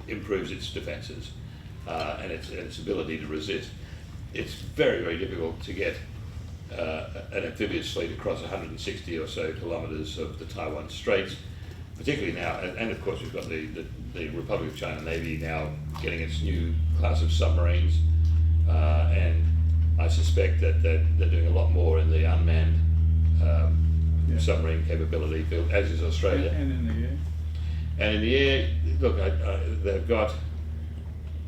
improves its defences and its ability to resist. It's very, very difficult to get an amphibious fleet across 160 or so kilometres of the Taiwan Straits, particularly now, and of course we've got the Republic of China Navy now getting its new class of submarines, and I suspect that they're doing a lot more in the unmanned submarine capability field, as is Australia. And in the air. And in the air, look, they've got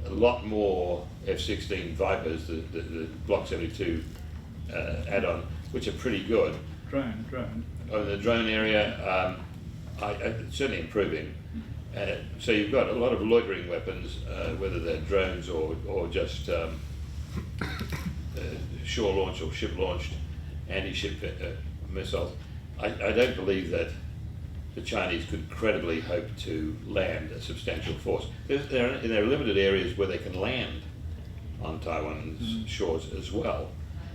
a lot more F-16 Vipers, the Block 72 add-on, which are pretty good. Drone. Oh, the drone area, certainly improving. So you've got a lot of loitering weapons, whether they're drones or just shore launched or ship launched anti-ship missiles. I don't believe that the Chinese could credibly hope to land a substantial force. There are limited areas where they can land on Taiwan's shores as well.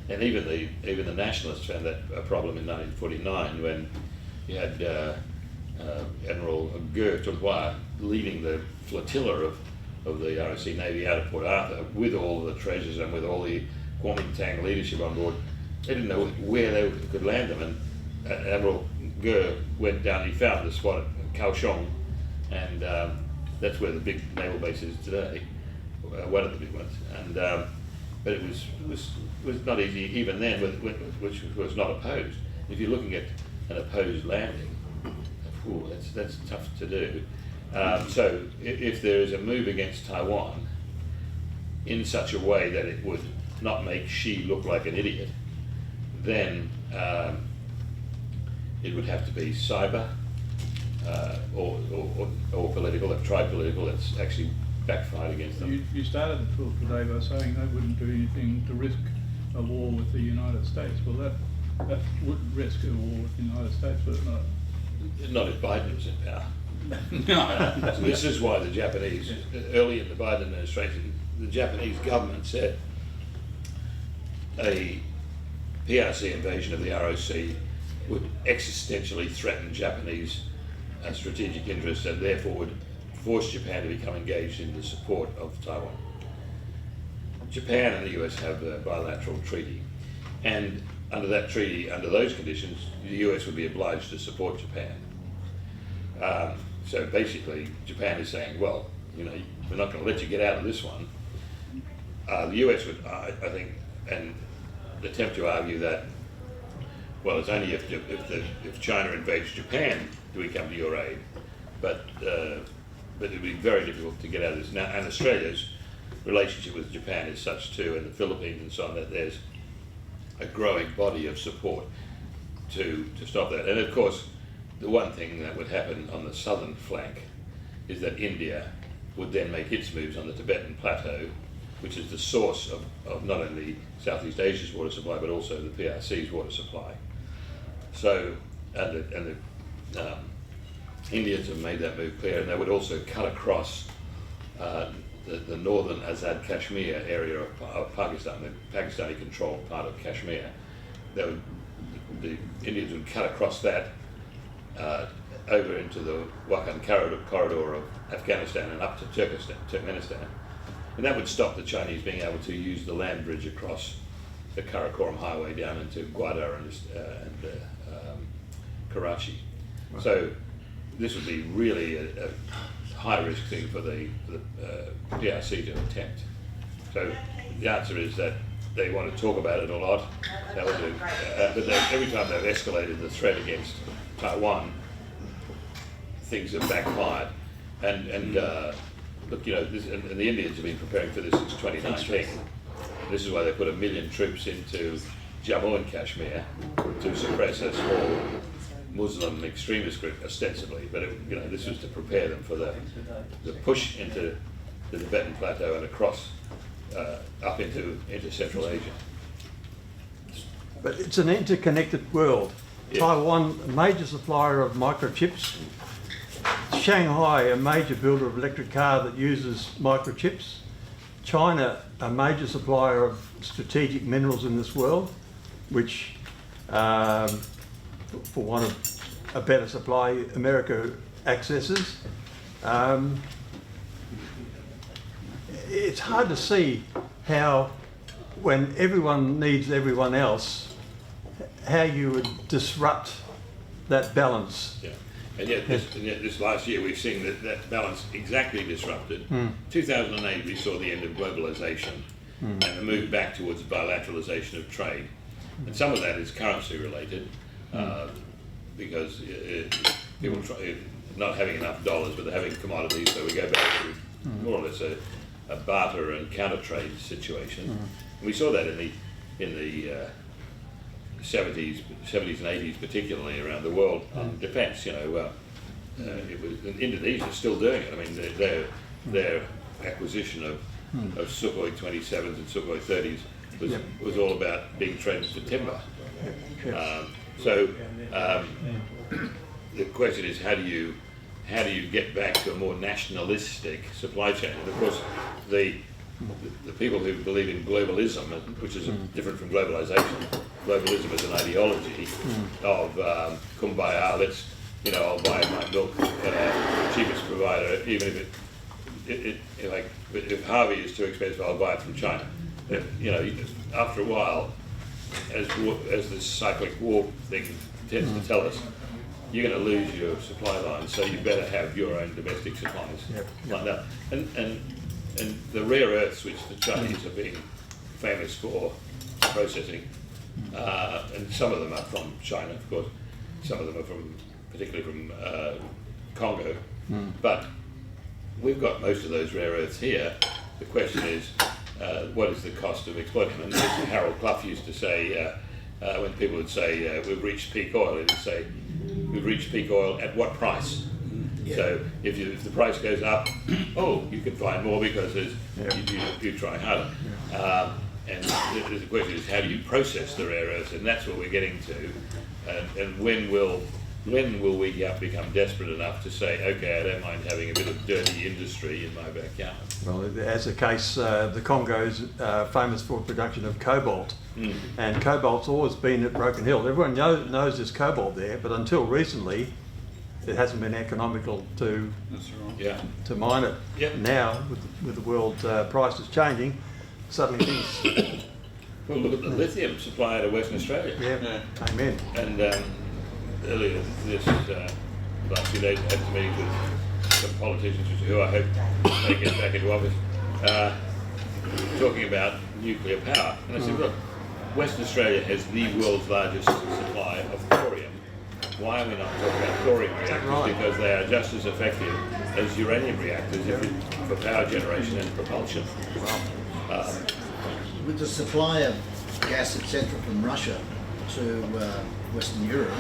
And even the nationalists found that a problem in 1949 when you had Admiral Ge leading the flotilla of the ROC Navy out of Port Arthur with all the treasures and with all the Kuomintang leadership on board. They didn't know where they could land them, and Admiral Ge went down. He found the spot at Kaohsiung, and that's where the big naval base is today, one of the big ones. And but it was not easy even then, which was not opposed. If you're looking at an opposed landing, that's tough to do. So if there is a move against Taiwan in such a way that it would not make Xi look like an idiot, then it would have to be cyber or political. They've tried political, it's actually backfired against them. You started the talk today by saying they wouldn't do anything to risk a war with the United States. Well, that would risk a war with the United States, would it not? not if Biden was in power. No. So this is why the Japanese, early in the Biden administration, the Japanese government said a PRC invasion of the ROC would existentially threaten Japanese strategic interests and therefore would force Japan to become engaged in the support of Taiwan. Japan and the US have a bilateral treaty, and under that treaty, under those conditions, the US would be obliged to support Japan. So basically, Japan is saying, well, you know, we're not going to let you get out of this one. The US would, I think, and attempt to argue that, well, it's only if China invades Japan do we come to your aid, but it would be very difficult to get out of this. Now, and Australia's relationship with Japan is such too, and the Philippines and so on, that there's a growing body of support to stop that. And of course, the one thing that would happen on the southern flank is that India would then make its moves on the Tibetan Plateau, which is the source of not only Southeast Asia's water supply, but also the PRC's water supply. So, and the Indians have made that move clear, and they would also cut across the northern Azad Kashmir area of Pakistan, the Pakistani-controlled part of Kashmir. The Indians would cut across that over into the Wakhan corridor of Afghanistan and up to Turkmenistan. And that would stop the Chinese being able to use the land bridge across the Karakoram highway down into Gwadar and Karachi. Right. So this would be really a high-risk thing for the PRC to attempt. So the answer is that they want to talk about it a lot, but every time they've escalated the threat against Taiwan, things have backfired. And look, you know, and the Indians have been preparing for this since 2019. This is why they put 1 million troops into Jammu and Kashmir to suppress a small Muslim extremist group, ostensibly. But you know, this was to prepare them for the push into the Tibetan Plateau and across up into Central Asia. But it's an interconnected world. Yeah. Taiwan, a major supplier of microchips. Shanghai, a major builder of electric car that uses microchips. China, a major supplier of strategic minerals in this world, which, for want of a better supply, America accesses. It's hard to see how, when everyone needs everyone else, how you would disrupt that balance. Yeah. And yet this last year we've seen that balance exactly disrupted. 2008 we saw the end of globalization and the move back towards bilateralization of trade. And some of that is currency related because people not having enough dollars but they're having commodities, so we go back to more or less a barter and counter trade situation. And we saw that in the 70s and 80s, particularly around the world on defence. You know, it was Indonesia's still doing it. I mean, their acquisition of Sukhoi 27s and Sukhoi 30s was all about being traded for timber. So the question is, how do you get back to a more nationalistic supply chain? And of course, the people who believe in globalism, which is different from globalization. Globalism is an ideology of kumbaya. I'll buy my milk cheapest provider, even if if Harvey is too expensive, I'll buy it from China. After a while, as this cyclic war thing tends to tell us, you're going to lose your supply line, so you better have your own domestic supplies like that. And the rare earths, which the Chinese have been famous for processing, and some of them are from China, of course. Some of them are particularly from Congo. But we've got most of those rare earths here. The question is, what is the cost of exploiting them? And Harold Clough used to say, when people would say, we've reached peak oil, he would say, we've reached peak oil at what price? Yeah. So if the price goes up, you can find more because you try harder. And the question is, how do you process the rare earths? And that's what we're getting to. And when will when will we become desperate enough to say, okay, I don't mind having a bit of dirty industry in my backyard? Well, as a case, the Congo's famous for production of cobalt, and cobalt's always been at Broken Hill. Everyone knows there's cobalt there, but until recently, it hasn't been economical to That's right. Yeah. to mine it. Yep. Now, with the world prices changing, suddenly things. Well, look at the lithium supply out of Western Australia. Yeah, amen. And earlier last few days, I had some meetings with some politicians who I hope they get back into office, talking about nuclear power. And I said, look, Western Australia has the world's largest supply of thorium. Why are we not talking about thorium reactors? right? Because they are just as effective as uranium reactors for power generation and propulsion. With the supply of gas, etc., from Russia to Western Europe,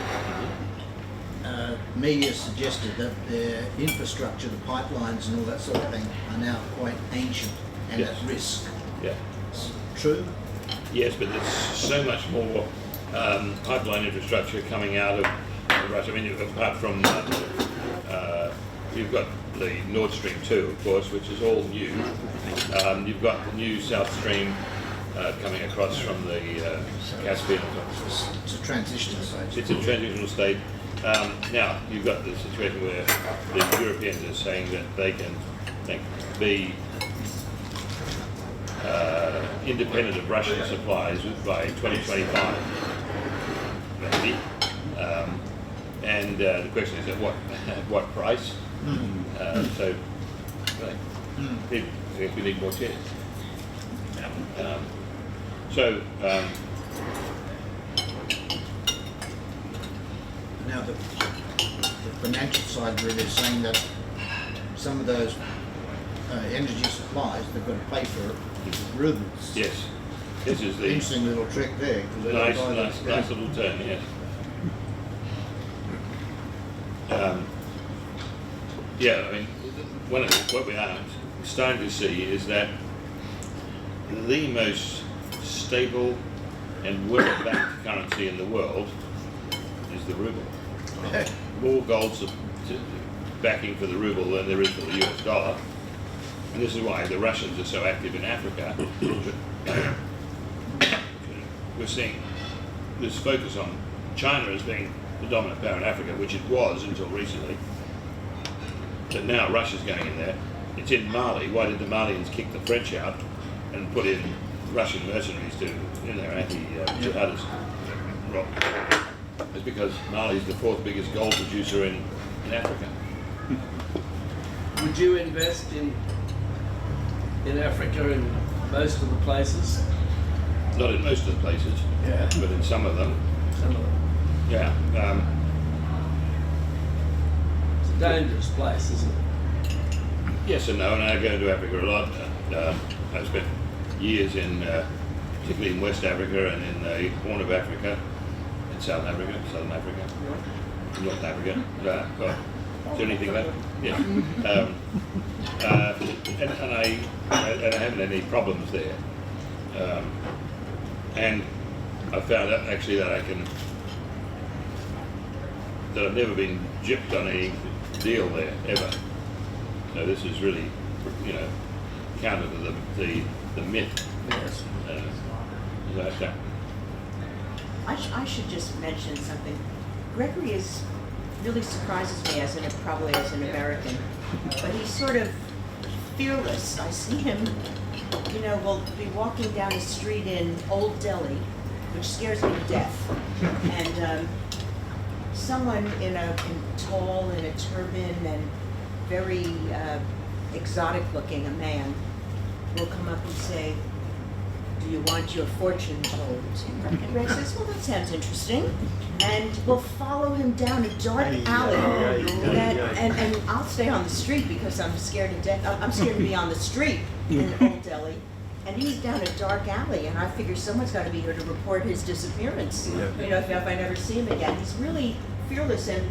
media suggested that their infrastructure, the pipelines and all that sort of thing, are now quite ancient and Yes. at risk. Yeah. True? Yes, but there's so much more pipeline infrastructure coming out of Russia. I mean, apart from you've got the Nord Stream 2, of course, which is all new. You've got the new South Stream coming across from the Caspian. It's a transition stage. It's a transitional state. Now, you've got the situation where the Europeans are saying that they can be independent of Russian supplies by 2025, maybe. And the question is at what price? So, I think we need more chairs. Now the financial side really is saying that some of those energy supplies, they've got to pay for rubles. Yes, this is the Interesting little trick there. 'Cause they don't buy nice those- little turn, yes. Yeah, I mean, what we are starting to see is that the most stable and well-backed currency in the world is the ruble. More gold backing for the ruble than there is for the US dollar. And this is why the Russians are so active in Africa. We're seeing this focus on China as being the dominant power in Africa, which it was until recently. But now Russia's going in there. It's in Mali. Why did the Malians kick the French out and put in Russian mercenaries to, anti-jihadist? It's because Mali is the fourth biggest gold producer in Africa. Would you invest in Africa in most of the places? Not in most of the places, Yeah. but in some of them. Some of them. Yeah. It's a dangerous place, isn't it? Yes and no, and I go into Africa a lot. I've spent years particularly in West Africa and in the Horn of Africa, in South Africa, Southern Africa, North Africa. Well, is there anything left? Yeah. And I haven't had any problems there. And I found out actually that I've never been gypped on any deal there ever. So this is really, counter to the myth. Yes. I should just mention something. Gregory really surprises me probably as an American, but he's sort of fearless. I see him, will be walking down a street in Old Delhi, which scares me to death, and someone tall in a turban and very exotic looking, a man, will come up and say, "Do you want your fortune told?" And Greg says, "Well, that sounds interesting." And we'll follow him down a dark alley. And I'll stay on the street because I'm scared to death. I'm scared to be on the street in Old Delhi. And he's down a dark alley, and I figure someone's got to be here to report his disappearance. If I never see him again. He's really fearless, and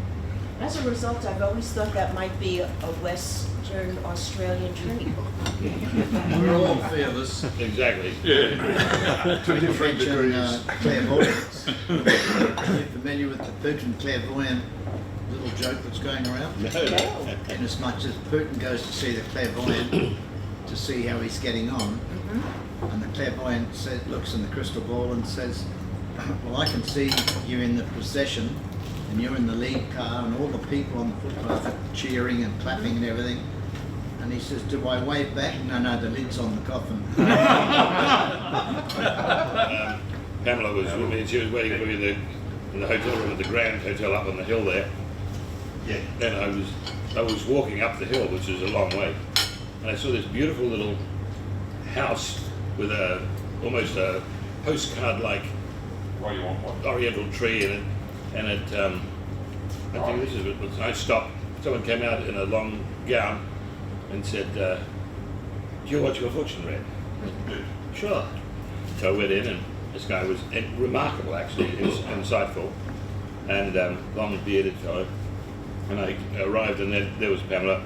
as a result, I've always thought that might be a Western Australian trait. We're all fearless. Exactly. To different clairvoyance. Are you familiar with the Putin clairvoyant joke that's going around? No. In as much as Putin goes to see the clairvoyant to see how he's getting on, and the clairvoyant looks in the crystal ball and says, well, I can see you in the procession and you're in the lead car and all the people on the footpath are cheering and clapping and everything. And he says, do I wave back? No, the lid's on the coffin. Pamela was with me and she was waiting for me in the hotel room at the Grand Hotel up on the hill there. Yeah. And I was walking up the hill, which is a long way, and I saw this beautiful little house with almost a postcard-like oriental tree in it, and I think this is it. I stopped. Someone came out in a long gown and said, "Do you want your fortune read?" Sure. So I went in, and this guy was remarkable, actually. He was insightful, and long bearded fellow. And I arrived, and then there was Pamela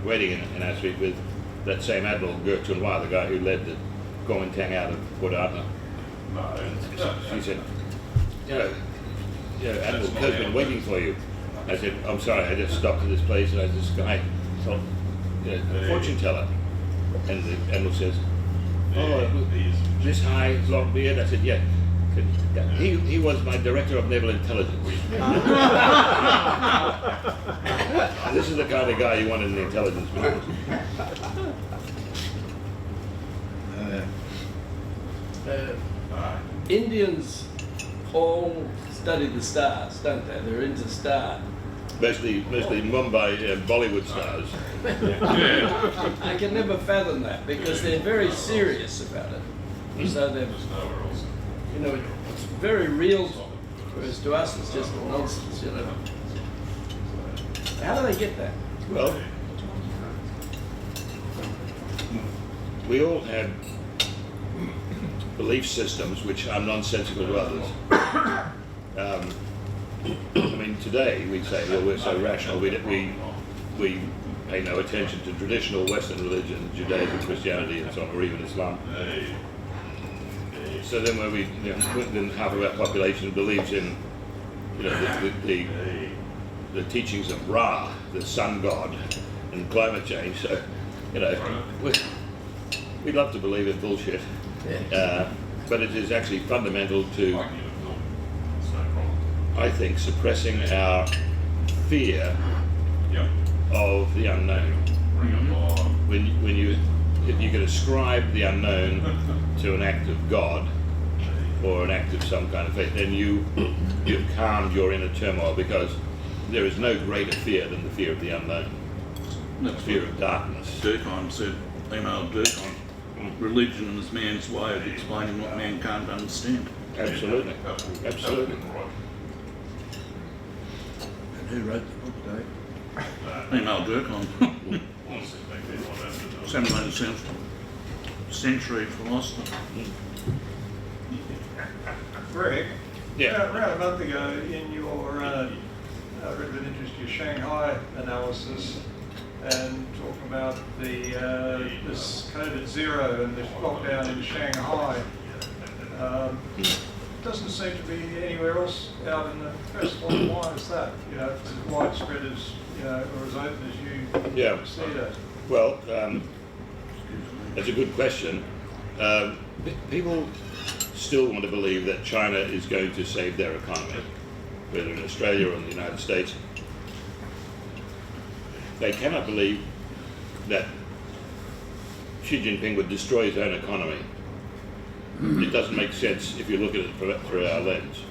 waiting in our street with that same Admiral Gertrude Wire, the guy who led the Kuomintang out of Port Arthur. She said, Admiral Kerr's been waiting for you. I said, I'm sorry, I just stopped at this place, and this guy told, fortune teller. And the Admiral says, oh, this high, long beard? I said, yeah. He was my director of naval intelligence. This is the kind of guy you want in the intelligence business. Indians all study the stars, don't they? They're into star. Mostly Mumbai Bollywood stars. I can never fathom that because they're very serious about it. So they're, it's very real, whereas to us it's just nonsense, How do they get that? Well, we all have belief systems which are nonsensical to others. Today we say, well, we're so rational, we pay no attention to traditional Western religion, Judaism, Christianity, and so on, or even Islam. So then when then half of our population believes in the teachings of Ra, the sun god, and climate change. So we love to believe in bullshit, but it is actually fundamental to, I think, suppressing our fear of the unknown. If you could ascribe the unknown to an act of God or an act of some kind of faith, then you've calmed your inner turmoil, because there is no greater fear than the fear of the unknown. The fear of darkness. Durkheim said, email Durkheim, religion is man's way of explaining what man can't understand. Absolutely. Absolutely. And who wrote the book, Dave? Email Durkheim. 17th century philosopher. Greg, Yeah. around a month ago, in your read with interest your Shanghai analysis and talking about this COVID zero and the lockdown in Shanghai, doesn't seem to be anywhere else out in the press. Why is that? It's as widespread as or as open as you see it. Well, that's a good question. People still want to believe that China is going to save their economy, whether in Australia or in the United States. They cannot believe that Xi Jinping would destroy his own economy. It doesn't make sense if you look at it through our lens.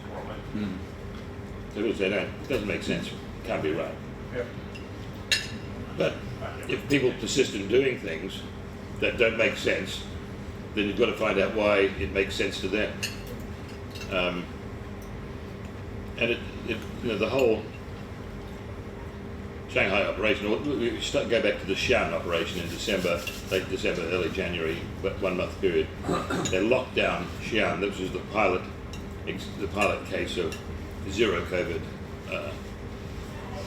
So people say, no, it doesn't make sense, can't be right. Yep. But if people persist in doing things that don't make sense, then you've got to find out why it makes sense to them. And the whole Shanghai operation, we go back to the Shan operation in December, late December, early January, 1 month period. They locked down Xi'an, which was the pilot case of zero COVID,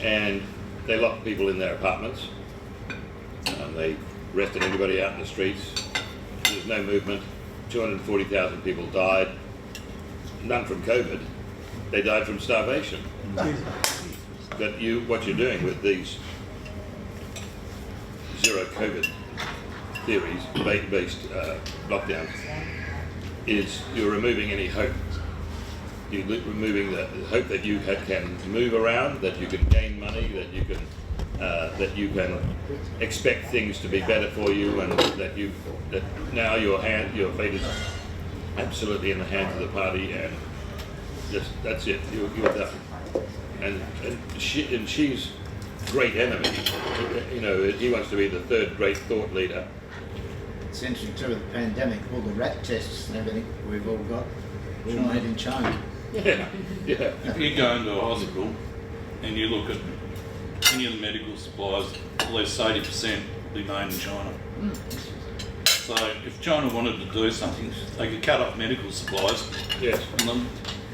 and they locked people in their apartments. They arrested anybody out in the streets. There was no movement. 240,000 people died. None from COVID. They died from starvation. that what you're doing with these zero COVID theories, based lockdowns, is you're removing any hope. You're removing the hope that you can move around, that you can gain money, that you can expect things to be better for you, and that now your fate is absolutely in the hands of the party, and that's it. You're done. And she's great enemy. You know, he wants to be the third great thought leader. It's interesting too with the pandemic, all the rat tests and everything we've all got, all made in China. Yeah. If you go into a hospital and you look at any of the medical supplies, at least 80% will be made in China. So if China wanted to do something, they could cut off medical supplies. Yes. And the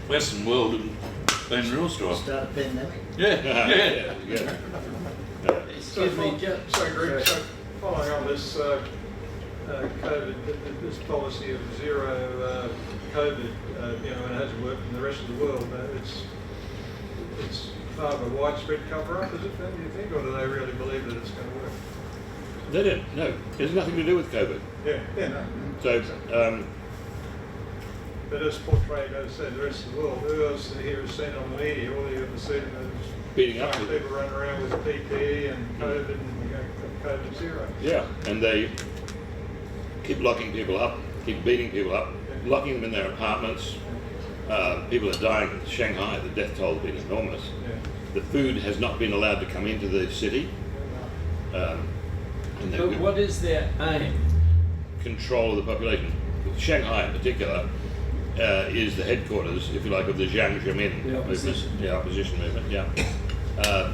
Western world would been real strong. Start a pandemic. Yeah. Excuse me, So, Greg, so following on this COVID, this policy of zero COVID, you know, and it hasn't worked in the rest of the world. It's part of a widespread cover-up, is it? Do you think, or do they really believe that it's going to work? They don't. No, it has nothing to do with COVID. Yeah, no. So. But as portrayed, as I said, the rest of the world, who else here has seen on the media? All you ever seen is Beating up people. People running around with PPE and COVID and COVID zero. Yeah, and they keep locking people up, keep beating people up, locking them in their apartments. People are dying in Shanghai. The death toll has been enormous. Yeah. The food has not been allowed to come into the city. And but what is their aim? Control of the population. Shanghai in particular is the headquarters, if you like, of the Jiang Zemin movement. Yeah, opposition movement, yeah.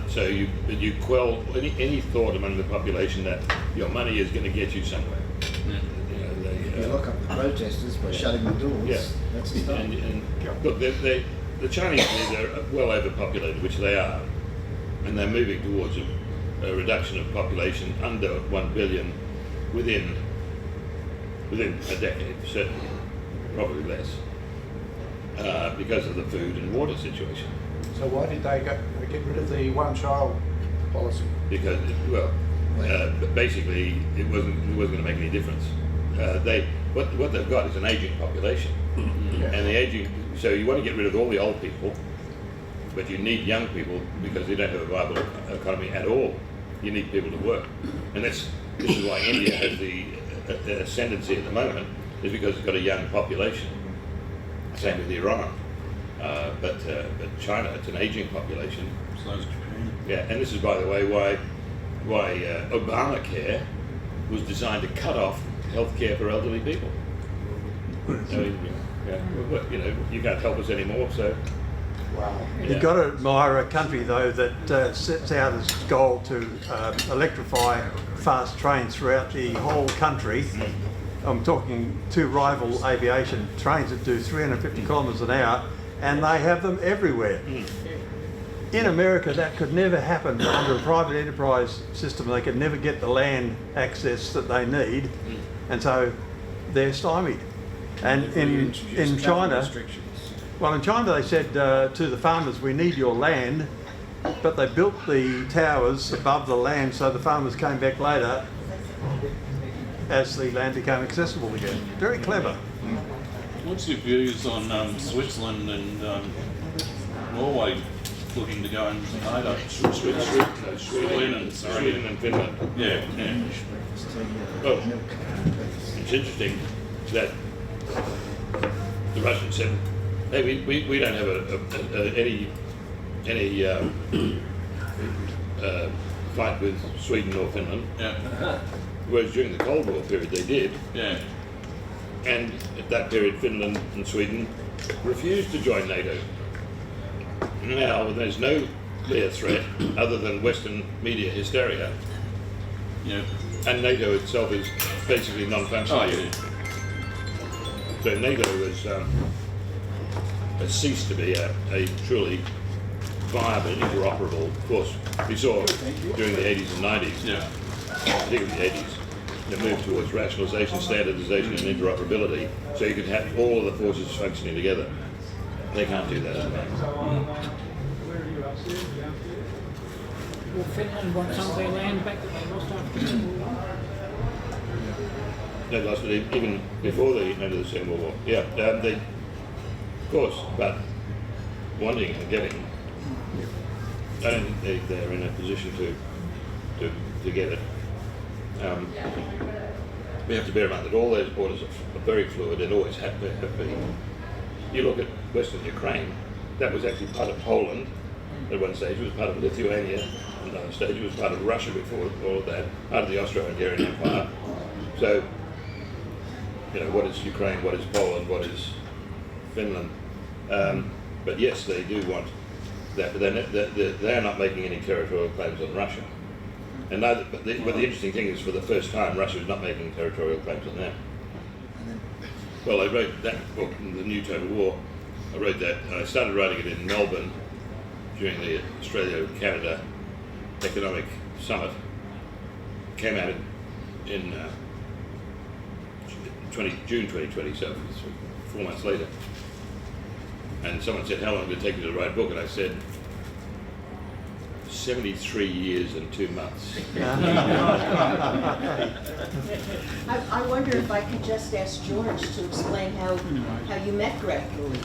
So you quell any thought among the population that your money is going to get you somewhere. If you lock up the protesters by shutting the doors, Yeah. that's a start. And look, the Chinese, they're well overpopulated, which they are, and they're moving towards a reduction of population under 1 billion within a decade, certainly, probably less, because of the food and water situation. So why did they get rid of the one-child policy? Because, basically, it wasn't going to make any difference. What they've got is an aging population, and the aging. So you want to get rid of all the old people, but you need young people because they don't have a viable economy at all. You need people to work, and this is why India has the ascendancy at the moment, is because it's got a young population. Same with Iran, but China, it's an aging population. So is Japan. Yeah, and this is, by the way, why Obamacare was designed to cut off health care for elderly people. I mean, you can't help us anymore, so. Wow. You've got to admire a country, though, that sets out its goal to electrify fast trains throughout the whole country. I'm talking two rival aviation trains that do 350 kilometres an hour, and they have them everywhere. In America, that could never happen under a private enterprise system. They could never get the land access that they need, and so they're stymied. And in China, well, in China they said to the farmers, we need your land, but they built the towers above the land so the farmers came back later as the land became accessible again. Very clever. What's your views on Switzerland and Norway looking to go into NATO? Sweden and Finland. Yeah. Well, it's interesting that the Russians said, "Hey, we don't have any fight with Sweden or Finland." Yeah. Whereas during the Cold War period they did. Yeah. And at that period, Finland and Sweden refused to join NATO. Now there's no clear threat other than Western media hysteria. Yeah. And NATO itself is basically non-functional. Oh, yeah. So NATO has ceased to be a truly viable, interoperable force. We saw during the 80s and 90s, particularly the 80s, the move towards rationalization, standardization, and interoperability, so you could have all of the forces functioning together. They can't do that at the moment. Will Finland want some of their land back that they lost after the Civil War? They lost it even before the end of the Second World War. Yeah, they, of course, but wanting and getting, I don't think they're in a position to get it. We have to bear in mind that all those borders are very fluid and always have been. You look at Western Ukraine, that was actually part of Poland at one stage, it was part of Lithuania at another stage, it was part of Russia before all of that, part of the Austro-Hungarian Empire. So, you know, what is Ukraine, what is Poland, what is Finland? But yes, they do want that, but they're not making any territorial claims on Russia. And neither, but the interesting thing is, for the first time, Russia is not making territorial claims on them. Well, I wrote that book, The New Total War. I wrote that, and I started writing it in Melbourne during the Australia-Canada Economic Summit. Came out in June 2020, so 4 months later. And someone said, how long did it take you to write a book? And I said, 73 years and 2 months. I wonder if I could just ask George to explain how you met Greg.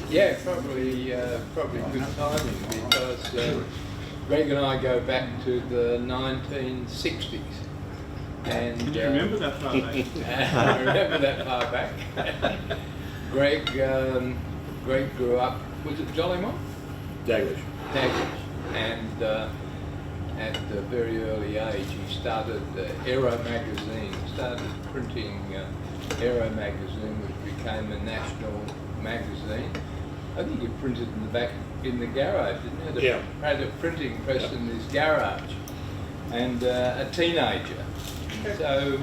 Yeah, probably good timing, because Greg and I go back to the 1960s. And Can you remember that far back? I remember that far back. Greg grew up, was it Jollymont? Daglish. And at a very early age he started Aero magazine, started printing Aero magazine, which became a national magazine. I think he printed in the back, in the garage, didn't he? Had a printing press in his garage. And a teenager. So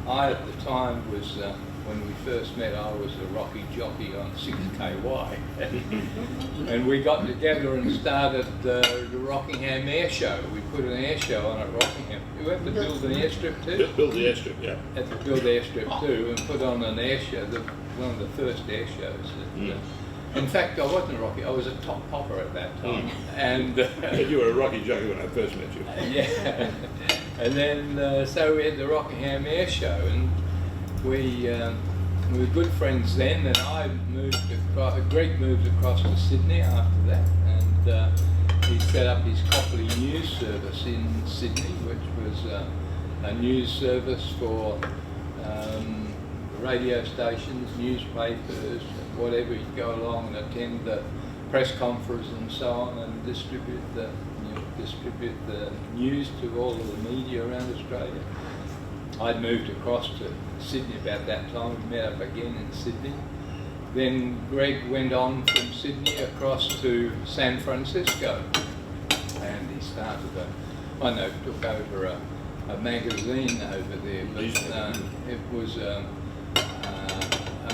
I at the time was, when we first met, I was a rocky jockey on 6KY. And we got together and started the Rockingham Air Show. We put an air show on at Rockingham. You had to build an airstrip too? Build the airstrip, yeah. Had to build the airstrip too and put on an air show, one of the first air shows. In fact, I wasn't a rocky, I was a top popper at that time. And you were a rocky jockey when I first met you. Yeah. And then, so we had the Rockingham Air Show, and we were good friends then, and I moved across, Greg moved across to Sydney after that, and he set up his Copley news service in Sydney, which was a news service for radio stations, newspapers, whatever. He'd go along and attend the press conference and so on, and distribute the news to all of the media around Australia. I'd moved across to Sydney about that time. We met up again in Sydney. Then Greg went on from Sydney across to San Francisco, and he started took over a magazine over there. But it was a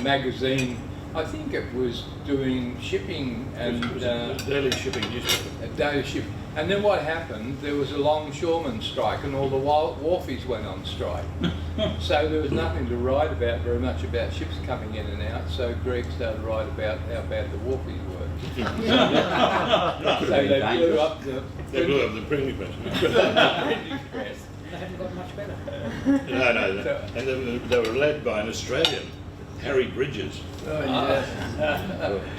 magazine. I think it was doing shipping and daily shipping newspaper. Daily shipping. And then what happened, there was a longshoreman strike and all the wharfies went on strike. So there was nothing to write about very much about ships coming in and out, so Greg started to write about how bad the wharfies were. So they blew up the printing press. They haven't got much better. No. And they were led by an Australian, Harry Bridges. Oh, yeah.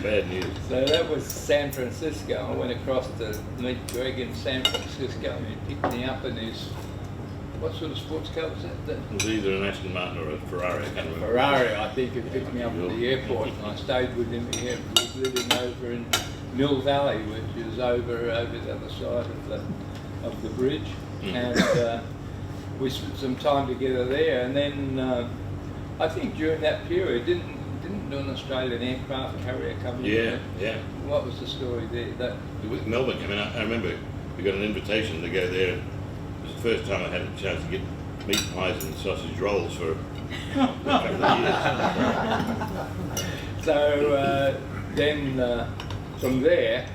Bad news. So that was San Francisco. I went across to meet Greg in San Francisco, and he picked me up in his, what sort of sports car was that? It was either an Aston Martin or a Ferrari, I can't remember. Ferrari, I think. He picked me up at the airport, and I stayed with him. He was living over in Mill Valley, which is over the other side of the bridge. And we spent some time together there, and then I think during that period, didn't an Australian aircraft carrier come in? Yeah. What was the story there? With Melbourne, I mean, I remember we got an invitation to go there. It was the first time I had a chance to get meat pies and sausage rolls for a couple of years. So then from there,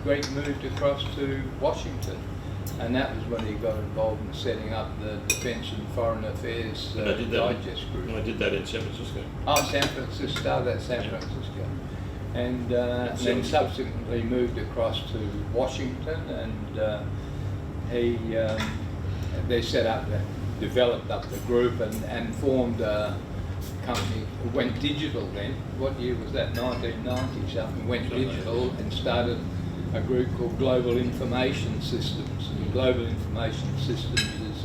Greg moved across to Washington. And that was when he got involved in setting up the Defence and Foreign Affairs Digest Group. I did that in San Francisco. Oh, San Francisco, San Francisco. And then subsequently moved across to Washington, and they set up, developed up the group and formed a company, went digital then. What year was that? 1990 something, went digital and started a group called Global Information Systems. And Global Information Systems is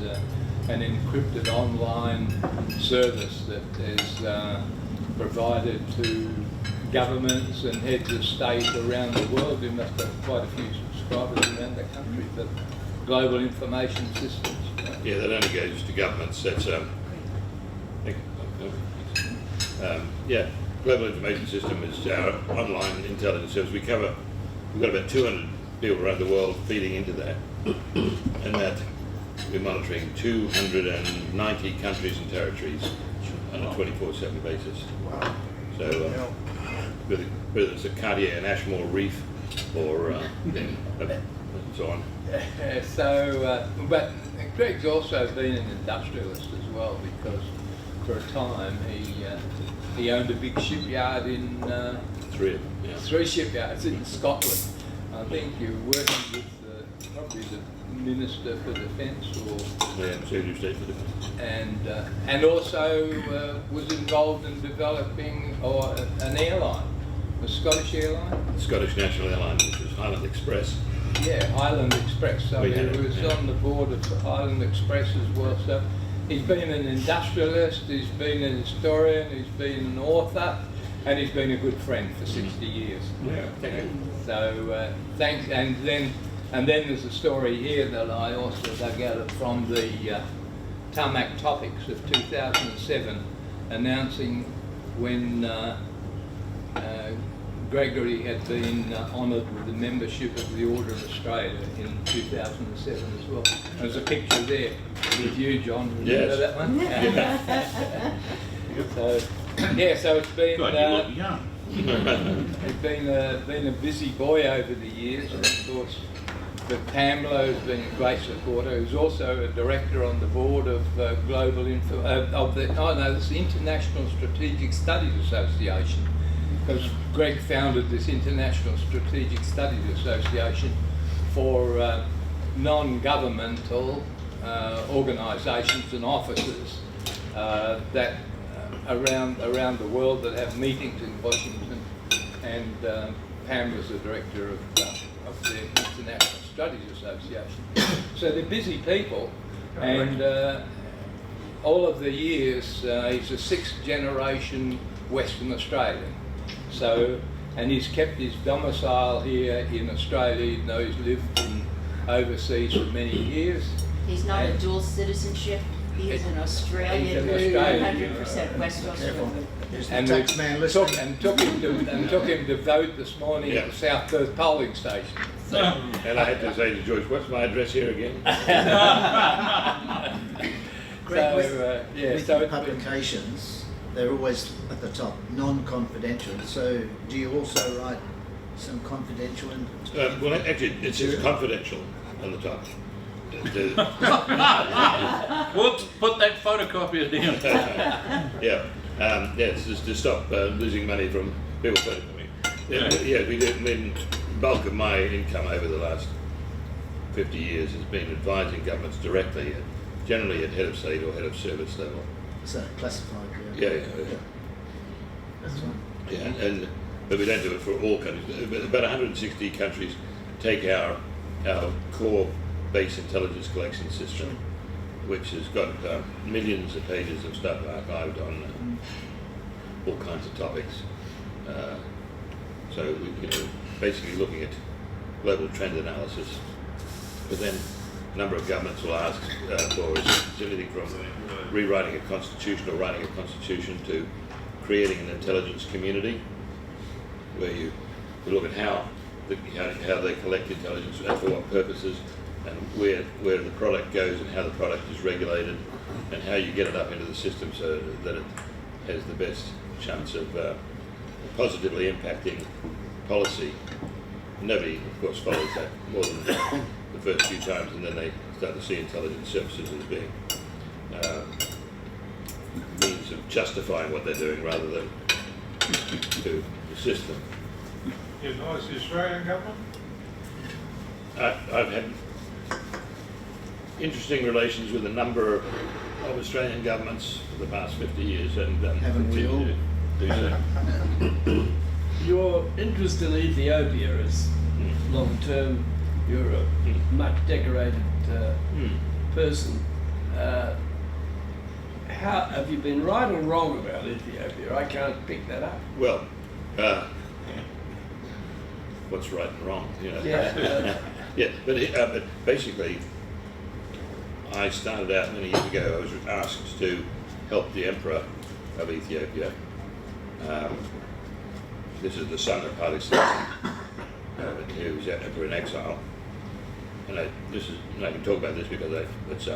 an encrypted online service that is provided to governments and heads of state around the world. We must have quite a few subscribers around the country for Global Information Systems. Yeah, that only goes to governments. That's yeah, Global Information System is our online intelligence service. We've got about 200 people around the world feeding into that, and that we're monitoring 290 countries and territories on a 24/7 basis. Wow. So whether it's a Cartier and Ashmore Reef or so on. But Greg's also been an industrialist as well, because for a time he owned a big shipyard in three shipyards in Scotland. I think you're working with probably the Minister for Defence or Secretary of State for Defence, and also was involved in developing an airline, a Scottish airline. the Scottish National Airline, which is Highland Express. Yeah, Highland Express. So We he had it, was yeah. on the board of Highland Express as well. So he's been an industrialist, he's been an historian, he's been an author, and he's been a good friend for 60 years. Yeah, thank you. So thanks. And then there's a story here that I also dug out from the Tarmac Topics of 2007, announcing when Gregory had been honoured with the membership of the Order of Australia in 2007 as well. There's a picture there with you, John. Remember Yes. that one? So so it's been God, you look young. it's been a busy boy over the years, and of course, but Pamela has been a great supporter. Who's also a director on the board of Global Info it's the International Strategic Studies Association, because Greg founded this International Strategic Studies Association for non-governmental organisations and offices that around the world that have meetings in Washington, and Pamela's the director of the International Studies Association. So they're busy people, and all of the years he's a sixth generation Western Australian. So, and he's kept his domicile here in Australia, even though he's lived overseas for many years. He's not a dual citizenship. He is an Australian, He's an Australian. 100% West Australian. And took him to vote this morning at the South Perth polling station. And I had to say to George, what's my address here again? Greg, with so your publications, they're always at the top, non-confidential. So do you also write some confidential? Well, actually, it says confidential on the top. Whoops, put that photocopier down. It's just to stop losing money from people photocopying. Yeah, we do. I mean, bulk of my income over the last 50 years has been advising governments directly, generally at head of state or head of service level. So classified, Yeah. That's right. Yeah, but we don't do it for all countries. About 160 countries take our core base intelligence collection system, which has got millions of pages of stuff archived on all kinds of topics. So we're basically looking at global trend analysis. But then a number of governments will ask for anything from rewriting a constitution or writing a constitution to creating an intelligence community, where you look at how they collect intelligence, for what purposes, and where the product goes and how the product is regulated, and how you get it up into the system so that it has the best chance of positively impacting policy. Nobody, of course, follows that more than the first few times, and then they start to see intelligence services as being means of justifying what they're doing rather than to assist them. You advise the Australian government? I've had interesting relations with a number of Australian governments for the past 50 years, and Haven't we all? continue to do so. Your interest in Ethiopia is long term. You're a much decorated person. How have you been right or wrong about Ethiopia? I can't pick that up. Well, what's right and wrong? You know? Yeah. Yeah, but basically, I started out many years ago. I was asked to help the Emperor of Ethiopia. This is the son of Haile Selassie, who was Emperor in exile. And I can talk about this because it's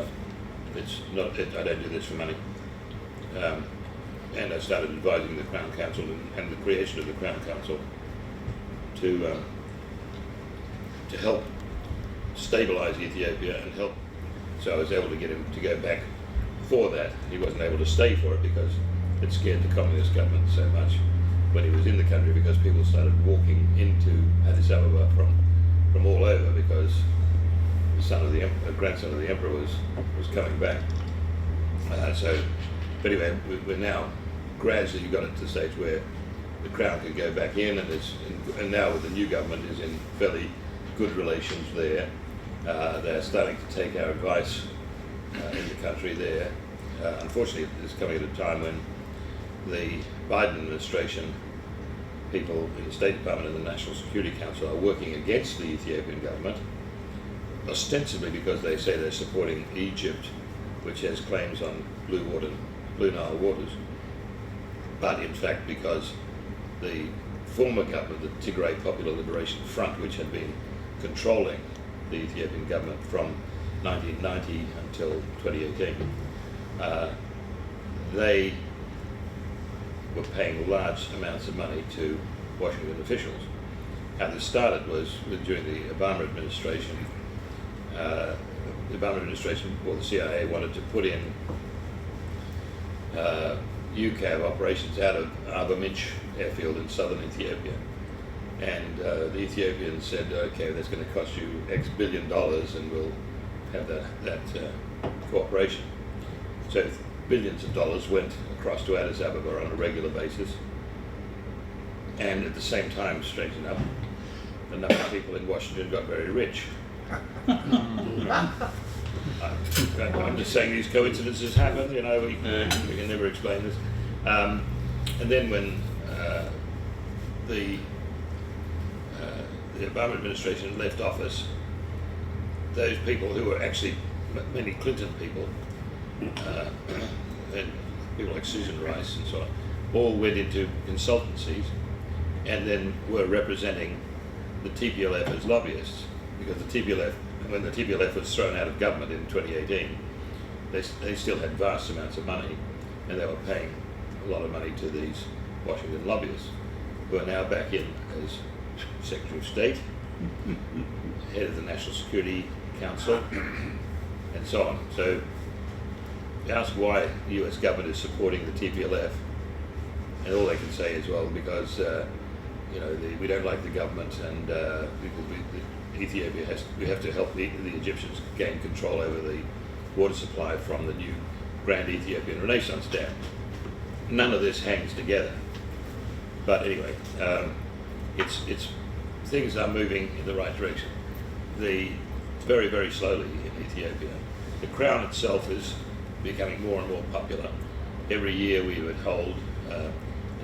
not. I don't do this for money. And I started advising the Crown Council and the creation of the Crown Council to help stabilise Ethiopia and help. So I was able to get him to go back for that. He wasn't able to stay for it because it scared the communist government so much when he was in the country, because people started walking into Addis Ababa from all over because the son of the grandson of the emperor was coming back. But anyway, we're now gradually got it to the stage where the Crown can go back in, and now with the new government is in fairly good relations there. They're starting to take our advice in the country there. Unfortunately, it's coming at a time when the Biden administration, people in the State Department and the National Security Council are working against the Ethiopian government, ostensibly because they say they're supporting Egypt, which has claims on Blue Nile waters, but in fact because the former government, the Tigray Popular Liberation Front, which had been controlling the Ethiopian government from 1990 until 2018, they were paying large amounts of money to Washington officials. How this started was during the Obama administration. The Obama administration, or the CIA, wanted to put in UCAV operations out of Arba-Minch airfield in southern Ethiopia. And the Ethiopians said, okay, that's going to cost you X billion dollars and we'll have that cooperation. So billions of dollars went across to Addis Ababa on a regular basis. And at the same time, strange enough, enough people in Washington got very rich. I'm just saying these coincidences happen, you know, we can never explain this. And then when the Obama administration left office, those people who were actually many Clinton people, and people like Susan Rice and so on, all went into consultancies and then were representing the TPLF as lobbyists, because the TPLF, when the TPLF was thrown out of government in 2018, they still had vast amounts of money, and they were paying a lot of money to these Washington lobbyists, who are now back in as Secretary of State, head of the National Security Council, and so on. So you ask why the US government is supporting the TPLF, and all they can say is, well, because you know, we don't like the government, and Ethiopia we have to help the Egyptians gain control over the water supply from the new Grand Ethiopian Renaissance Dam. None of this hangs together. But anyway, it's things are moving in the right direction. Very, very slowly in Ethiopia. The Crown itself is becoming more and more popular. Every year we would hold a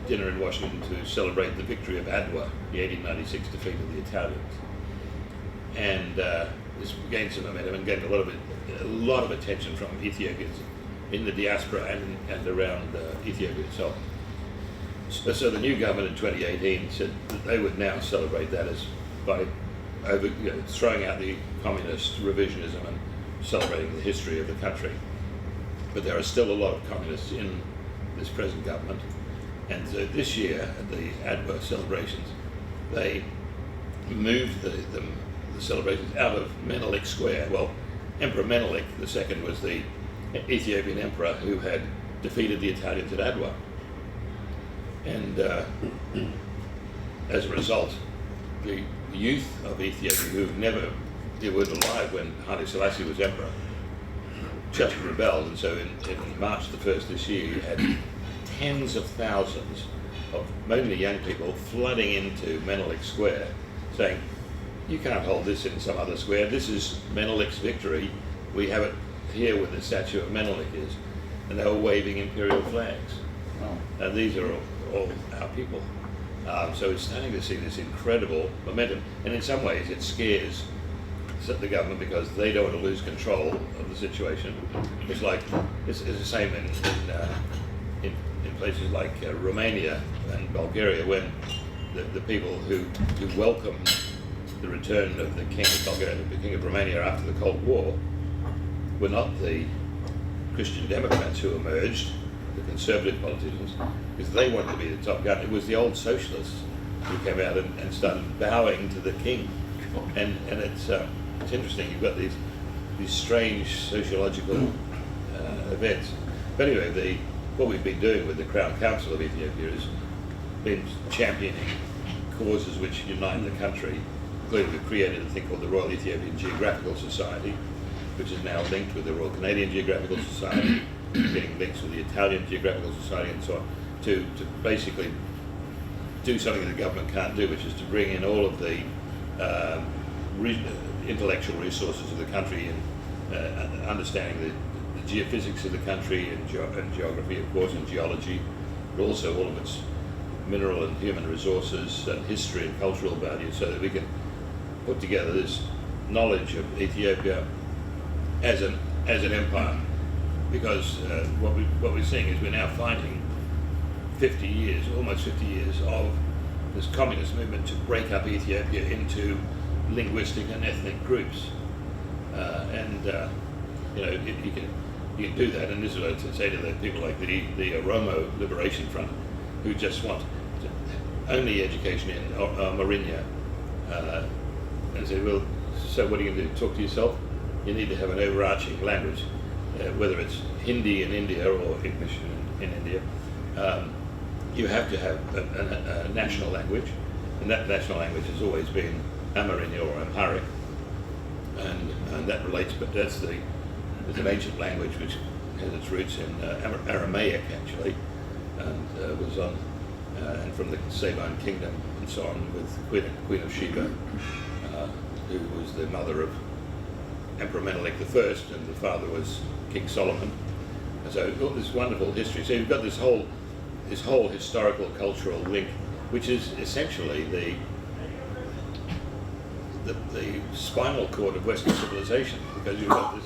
dinner in Washington to celebrate the victory of Adwa, the 1896 defeat of the Italians. And this gained some momentum and gained a lot of attention from Ethiopians in the diaspora and around Ethiopia itself. So the new government in 2018 said that they would now celebrate that as by throwing out the communist revisionism and celebrating the history of the country. But there are still a lot of communists in this present government. And so this year, at the Adwa celebrations, they moved the celebrations out of Menelik Square. Well, Emperor Menelik II was the Ethiopian emperor who had defeated the Italians at Adwa. And as a result, the youth of Ethiopia, who were alive when Haile Selassie was emperor, just rebelled, and so in March the 1st this year, you had tens of thousands of mainly young people flooding into Menelik Square, saying, "You can't hold this in some other square. This is Menelik's victory. We have it here where the statue of Menelik is," and they were waving imperial flags. Oh. And these are all our people. So we're starting to see this incredible momentum, and in some ways it scares the government because they don't want to lose control of the situation. It's like it's the same in places like Romania and Bulgaria, when the people who welcomed the return of the king of Bulgaria, the king of Romania after the Cold War, were not the Christian Democrats who emerged, the conservative politicians, because they wanted to be the top gun. It was the old socialists who came out and started bowing to the king. And it's interesting. You've got these strange sociological events. But anyway, what we've been doing with the Crown Council of Ethiopia has been championing causes which unite the country. Including, we've created a thing called the Royal Ethiopian Geographical Society, which is now linked with the Royal Canadian Geographical Society, getting links with the Italian Geographical Society and so on, to basically do something the government can't do, which is to bring in all of the intellectual resources of the country and understanding the geophysics of the country and geography, of course, and geology, but also all of its mineral and human resources and history and cultural values, so that we can put together this knowledge of Ethiopia as an empire. Because what we're seeing is we're now fighting 50 years, almost 50 years of this communist movement to break up Ethiopia into linguistic and ethnic groups, you can do that. And this is what I say to the people like the Oromo Liberation Front, who just want only education in Marinya, and say, well, so what are you going to do? Talk to yourself? You need to have an overarching language, whether it's Hindi in India or English in India. You have to have a national language, and that national language has always been Amerindia or Amharic, and that relates. But it's an ancient language which has its roots in Aramaic actually, and was on and from the Sabine Kingdom and so on, with Queen of Sheba, who was the mother of Emperor Menelik I, and the father was King Solomon. And so you've got this wonderful history. So you've got this whole historical cultural link, which is essentially the spinal cord of Western civilization, because you've got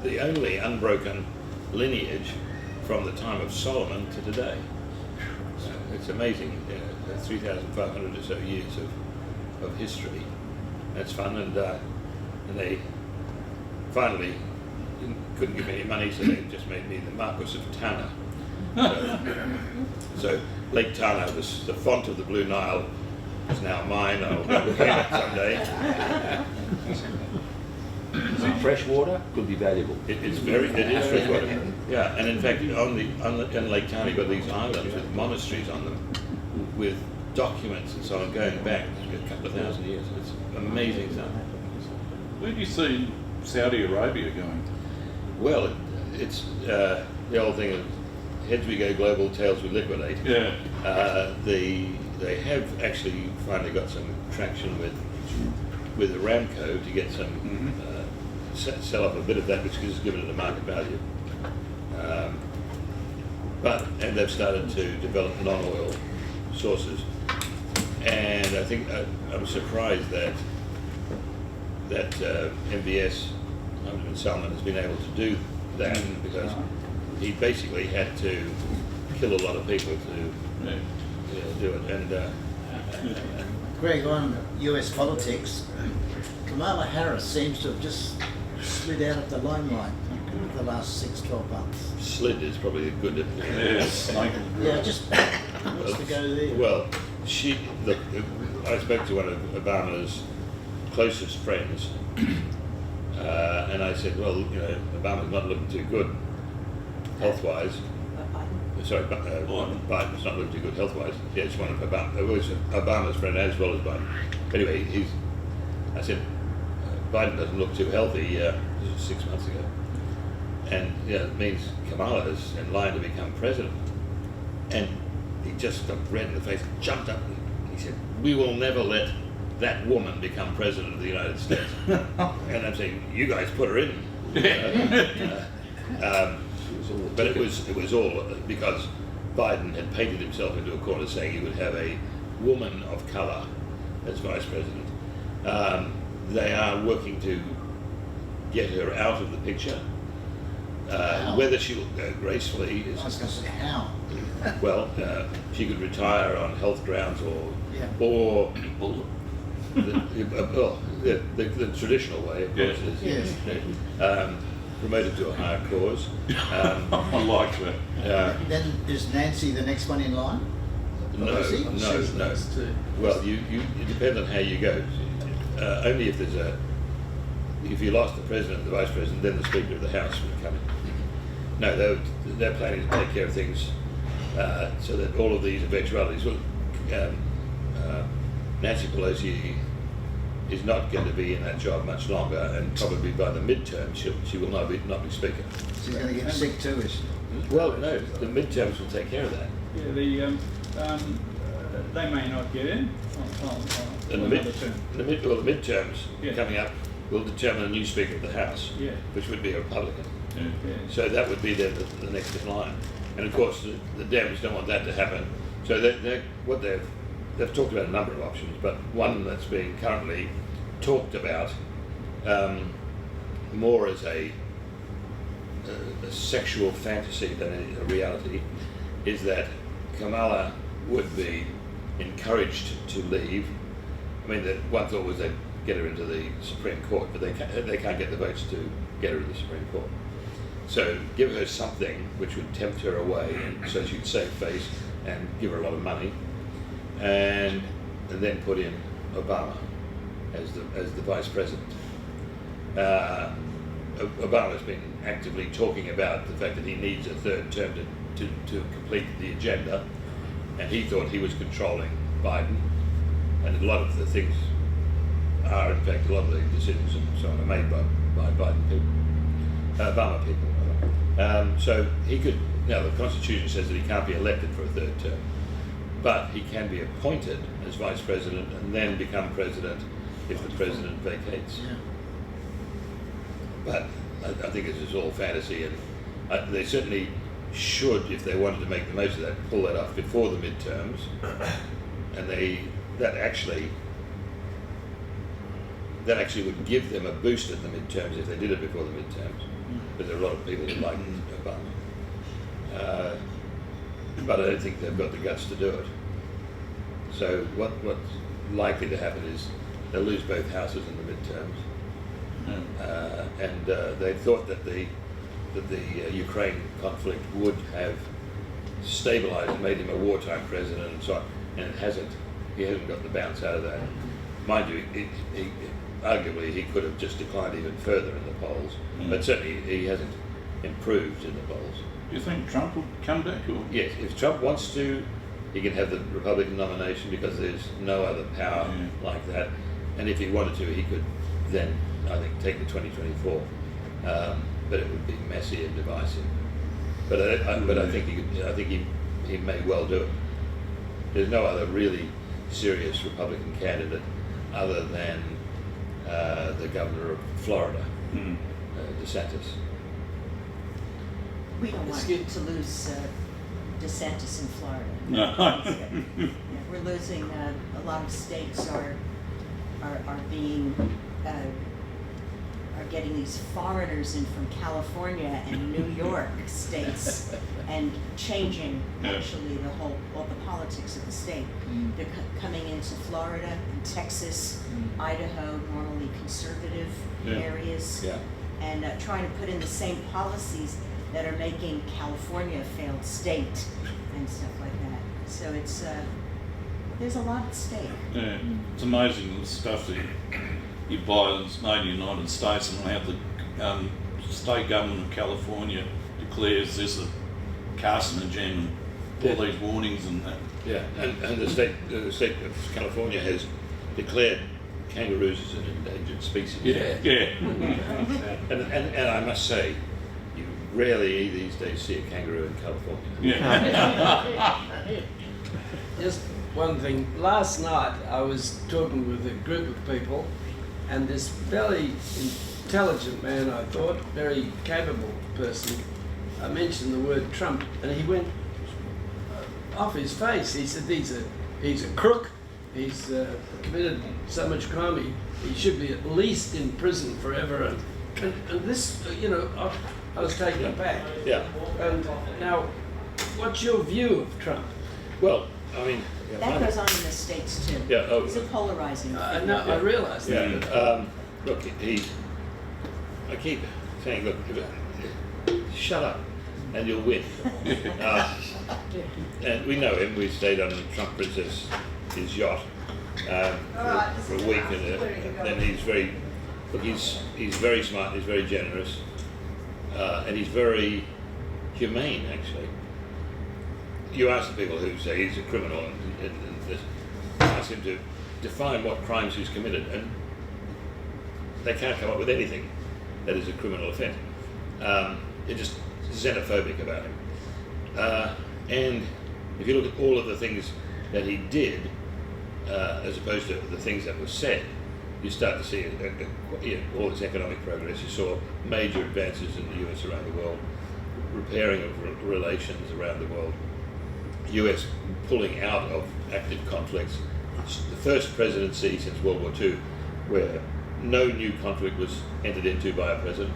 the only unbroken lineage from the time of Solomon to today. It's amazing, 3,500 or so years of history. That's fun, and they finally couldn't give me any money, so they just made me the Marquis of Tana. So Lake Tana, the font of the Blue Nile, is now mine. I'll go look at it someday. Fresh water could be valuable. It is fresh water. Yeah, and in fact, in Lake Tana, you've got these islands with monasteries on them, with documents and so on going back a couple of thousand years. It's amazing stuff. Where do you see Saudi Arabia going? Well, it's the old thing of heads we go global, tails we liquidate. Yeah. They have actually finally got some traction with Aramco to get some sell off a bit of that, which has given it a market value. And they've started to develop non-oil sources, and I think I'm surprised that MBS, Mohammed bin Salman, has been able to do that, because he basically had to kill a lot of people to do it. And Greg, on US politics, Kamala Harris seems to have just slid out of the limelight for the last 6-12 months. Slid is probably a good. Yeah, just wants to go there. Well, I spoke to one of Obama's closest friends, and I said, well, Obama's not looking too good health-wise. Sorry, Biden's not looking too good health-wise. Yeah, it's one of Obama's friend as well as Biden. Anyway, I said, Biden doesn't look too healthy. This was 6 months ago. and it means Kamala is in line to become president. And he just got red in the face, jumped up, and he said, "We will never let that woman become president of the United States." And I'm saying, you guys put her in. But it was all because Biden had painted himself into a corner saying he would have a woman of colour as vice president. They are working to get her out of the picture. Whether she will go gracefully is... I was going to say how. Well, she could retire on health grounds or the traditional way, of course, is promoted to a higher cause. I like that. Then is Nancy the next one in line? No. Well, it depends on how you go. Only if there's if you lost the president and the vice president, then the Speaker of the House would come in. No, they're planning to take care of things so that all of these eventualities. Well, Nancy Pelosi is not going to be in that job much longer, and probably by the midterm she will not be Speaker. She's going to get sick too, is she? Well, no, the midterms will take care of that. Yeah, they may not get in And the midterms coming up will determine a new Speaker of the House, which would be a Republican. So that would be the next in line. And of course, the Dems don't want that to happen. So they've talked about a number of options, but one that's being currently talked about more as a sexual fantasy than a reality is that Kamala would be encouraged to leave. I mean, one thought was they'd get her into the Supreme Court, but they can't get the votes to get her to the Supreme Court. So give her something which would tempt her away, and so she'd save face and give her a lot of money, and then put in Obama as the vice president. Obama's been actively talking about the fact that he needs a third term to complete the agenda, and he thought he was controlling Biden, and a lot of the things are, in fact, a lot of the decisions and so on are made by Biden people, Obama people. So he could. Now the Constitution says that he can't be elected for a third term, but he can be appointed as vice president and then become president if the president vacates. Yeah. But I think this is all fantasy, and they certainly should, if they wanted to make the most of that, pull that off before the midterms, and that actually would give them a boost at the midterms if they did it before the midterms, because there are a lot of people who like Obama. But I don't think they've got the guts to do it. So what's likely to happen is they'll lose both houses in the midterms. And they thought that the Ukraine conflict would have stabilized and made him a wartime president and so on, and it hasn't. He hasn't got the bounce out of that. Mind you, arguably he could have just declined even further in the polls, but certainly he hasn't improved in the polls. Do you think Trump will come back? Or? Yes, if Trump wants to, he can have the Republican nomination because there's no other power like that. And if he wanted to, he could then, I think, take the 2024. But it would be messy and divisive. But I think he may well do it. There's no other really serious Republican candidate other than the governor of Florida, DeSantis. We don't want to lose DeSantis in Florida. No. Yeah, we're losing a lot of states are being are getting these foreigners in from California and New York states and changing actually all the politics of the state. They're coming into Florida and Texas, Idaho, normally conservative areas, and trying to put in the same policies that are making California a failed state and stuff like that. So it's there's a lot at stake. Yeah, it's amazing the stuff that you buy that's made in the United States, and have the state government of California declares there's a carcinogen and all these warnings and that. Yeah, and the state of California has declared kangaroos as an endangered species. Yeah. And I must say, rarely these days see a kangaroo in California. Yeah. Just one thing. Last night I was talking with a group of people, and this very intelligent man, I thought, very capable person, I mentioned the word Trump, and he went off his face. He said he's a crook. He's committed so much crime. He should be at least in prison forever. And this, you know, I was taken aback. Yeah. And now, what's your view of Trump? Well, I mean. That goes on in the States too. Yeah. Oh, He's a polarizing figure. No, I realise that. yeah. Look, I keep saying, look, shut up, and you'll win. And we know him. We stayed on Trump Princess, his yacht, for a week, and he's very. Look, he's very smart. He's very generous, and he's very humane. Actually, you ask the people who say he's a criminal, and ask him to define what crimes he's committed, and they can't come up with anything that is a criminal offence. They're just xenophobic about him. And if you look at all of the things that he did, as opposed to the things that were said, you start to see all this economic progress. You saw major advances in the US around the world, repairing of relations around the world, US pulling out of active conflicts. It's the first presidency since World War II where no new conflict was entered into by a president.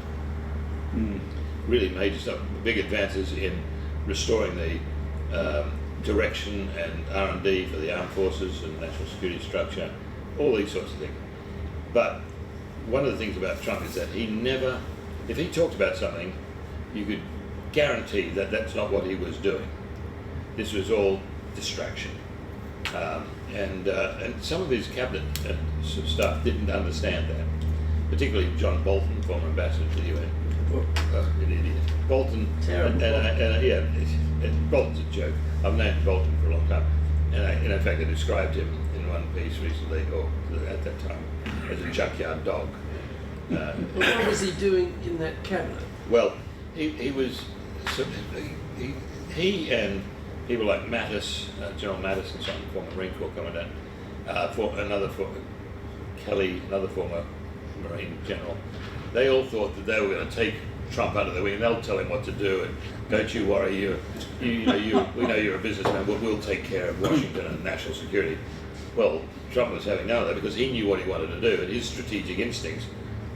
Really major stuff, big advances in restoring the direction and R&D for the armed forces and national security structure, all these sorts of things. But one of the things about Trump is that he never, if he talked about something, you could guarantee that that's not what he was doing. This was all distraction. And some of his cabinet staff didn't understand that, particularly John Bolton, former ambassador to the UN. An idiot. Bolton, and Bolton's a joke. I've known Bolton for a long time, and in fact I described him in one piece recently, or at that time, as a junkyard dog. What was he doing in that cabinet? Well, he was, he and people like Mattis, General Mattis and so on, former Marine Corps commandant, Kelly, another former Marine general, they all thought that they were going to take Trump under the wing and they'll tell him what to do, and don't you worry, we know you're a businessman, we'll take care of Washington and national security. Well, Trump was having none of that because he knew what he wanted to do, and his strategic instincts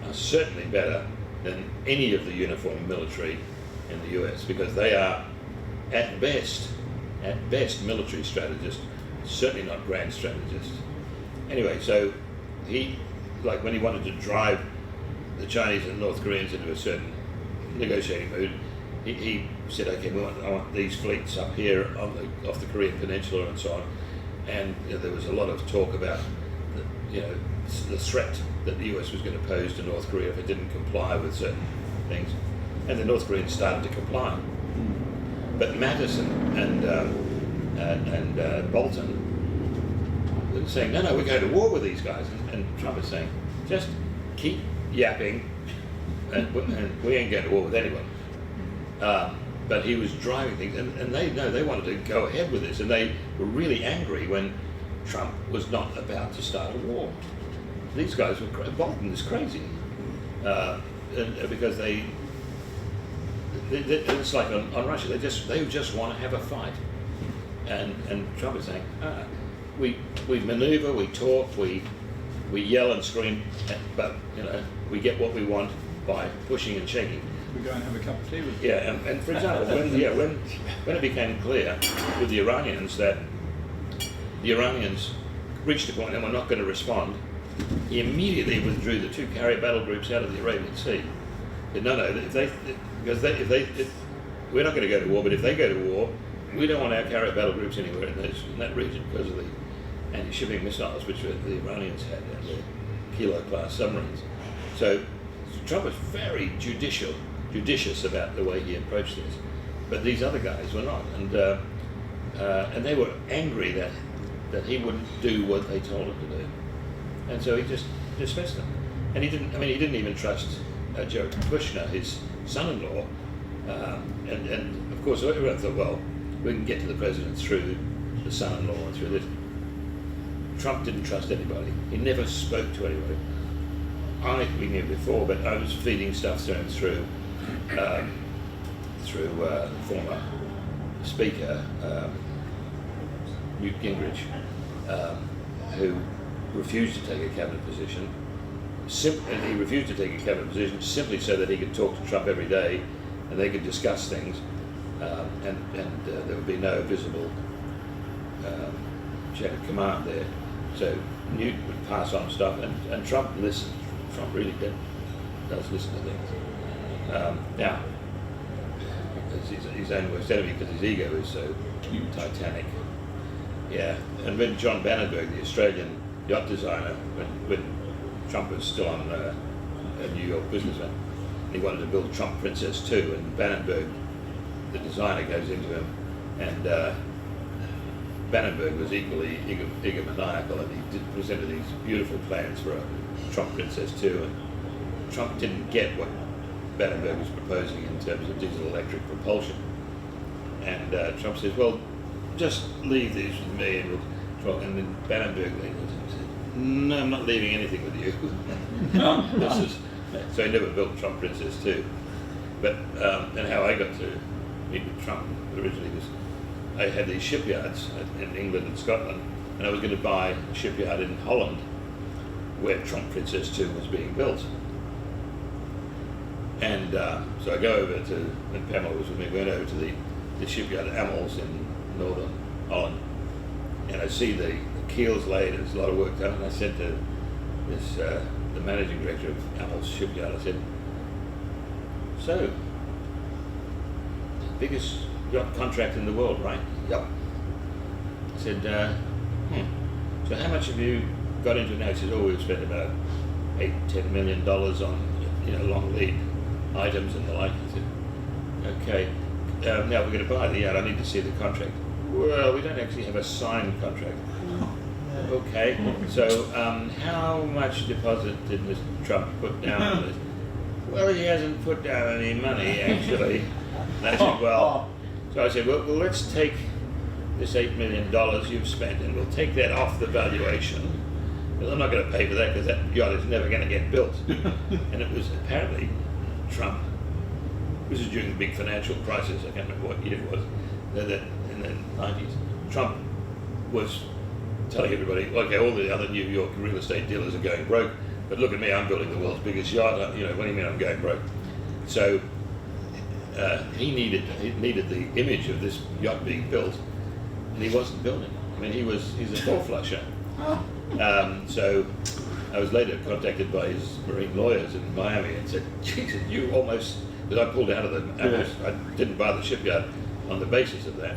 are certainly better than any of the uniformed military in the US, because they are at best military strategists, certainly not grand strategists. Anyway, so he, like when he wanted to drive the Chinese and North Koreans into a certain negotiating mood, he said, okay, I want these fleets up here off the Korean Peninsula and so on. And there was a lot of talk about the threat that the US was going to pose to North Korea if it didn't comply with certain things. And the North Koreans started to comply. But Mattis and Bolton were saying, no, we're going to war with these guys. And Trump is saying, just keep yapping, and we ain't going to war with anyone. But he was driving things, and they wanted to go ahead with this, and they were really angry when Trump was not about to start a war. These guys were Bolton is crazy, because it's like on Russia, they just want to have a fight, and Trump is saying, we maneuver, we talk, we yell and scream, but we get what we want by pushing and shaking. We go and have a cup of tea with them. Yeah, and for example, when it became clear with the Iranians that the Iranians reached a point and were not going to respond, he immediately withdrew the 2 carrier battle groups out of the Arabian Sea. He said, no, we're not going to go to war, but if they go to war, we don't want our carrier battle groups anywhere in that region because of the anti-shipping missiles which the Iranians had and the Kilo-class submarines. So Trump was very judicious about the way he approached this, but these other guys were not, and they were angry that he wouldn't do what they told him to do, and so he just dismissed them. And he didn't even trust Jared Kushner, his son-in-law, And of course, everyone thought, well, we can get to the president through the son-in-law and through this. Trump didn't trust anybody. He never spoke to anybody. We knew before, but I was feeding stuff to him through the former speaker, Newt Gingrich, who refused to take a cabinet position. And he refused to take a cabinet position simply so that he could talk to Trump every day, and they could discuss things, and there would be no visible chain of command there. So Newt would pass on stuff, and Trump listened. Trump really does listen to things. Now, his own worst enemy because his ego is so titanic. Yeah, and when John Bannenberg, the Australian yacht designer, when Trump was still on a New York businessman, he wanted to build Trump Princess 2, and Bannenberg, the designer, goes into him, and Bannenberg was equally egomaniacal, and he presented these beautiful plans for a Trump Princess 2, and Trump didn't get what Bannenberg was proposing in terms of diesel-electric propulsion. And Trump says, well, just leave these with me, and we'll talk. And then Bannenberg leaned and said, no, I'm not leaving anything with you. So he never built Trump Princess 2. But, and how I got to meet with Trump originally was, I had these shipyards in England and Scotland, and I was going to buy a shipyard in Holland where Trump Princess 2 was being built. And so I go over to, and Pamela was with me, went over to the shipyard at Amels in northern Holland, and I see the keels laid, and there's a lot of work done, and I said to this, the managing director of Amels shipyard, I said, so, biggest yacht contract in the world, right? Yep. I said, so how much have you got into it now? He said, oh, we've spent about $8-10 million on, long lead items and the like. I said, okay, now we're going to buy the yacht, I need to see the contract. Well, we don't actually have a signed contract. Okay, so how much deposit did Mr. Trump put down on this? Well, he hasn't put down any money, actually. And I said, well, so I said, well, let's take this $8 million you've spent, and we'll take that off the valuation. Well, I'm not going to pay for that because that yacht is never going to get built. And it was apparently Trump. This is during the big financial crisis. I can't remember what year it was. In the 90s, Trump was telling everybody, okay, all the other New York real estate dealers are going broke, but look at me, I'm building the world's biggest yacht. What do you mean I'm going broke? So he needed the image of this yacht being built, and he wasn't building. I mean, he's a four-flusher. So I was later contacted by his marine lawyers in Miami and said, Jesus, you almost, because I pulled out of them, I didn't buy the shipyard on the basis of that.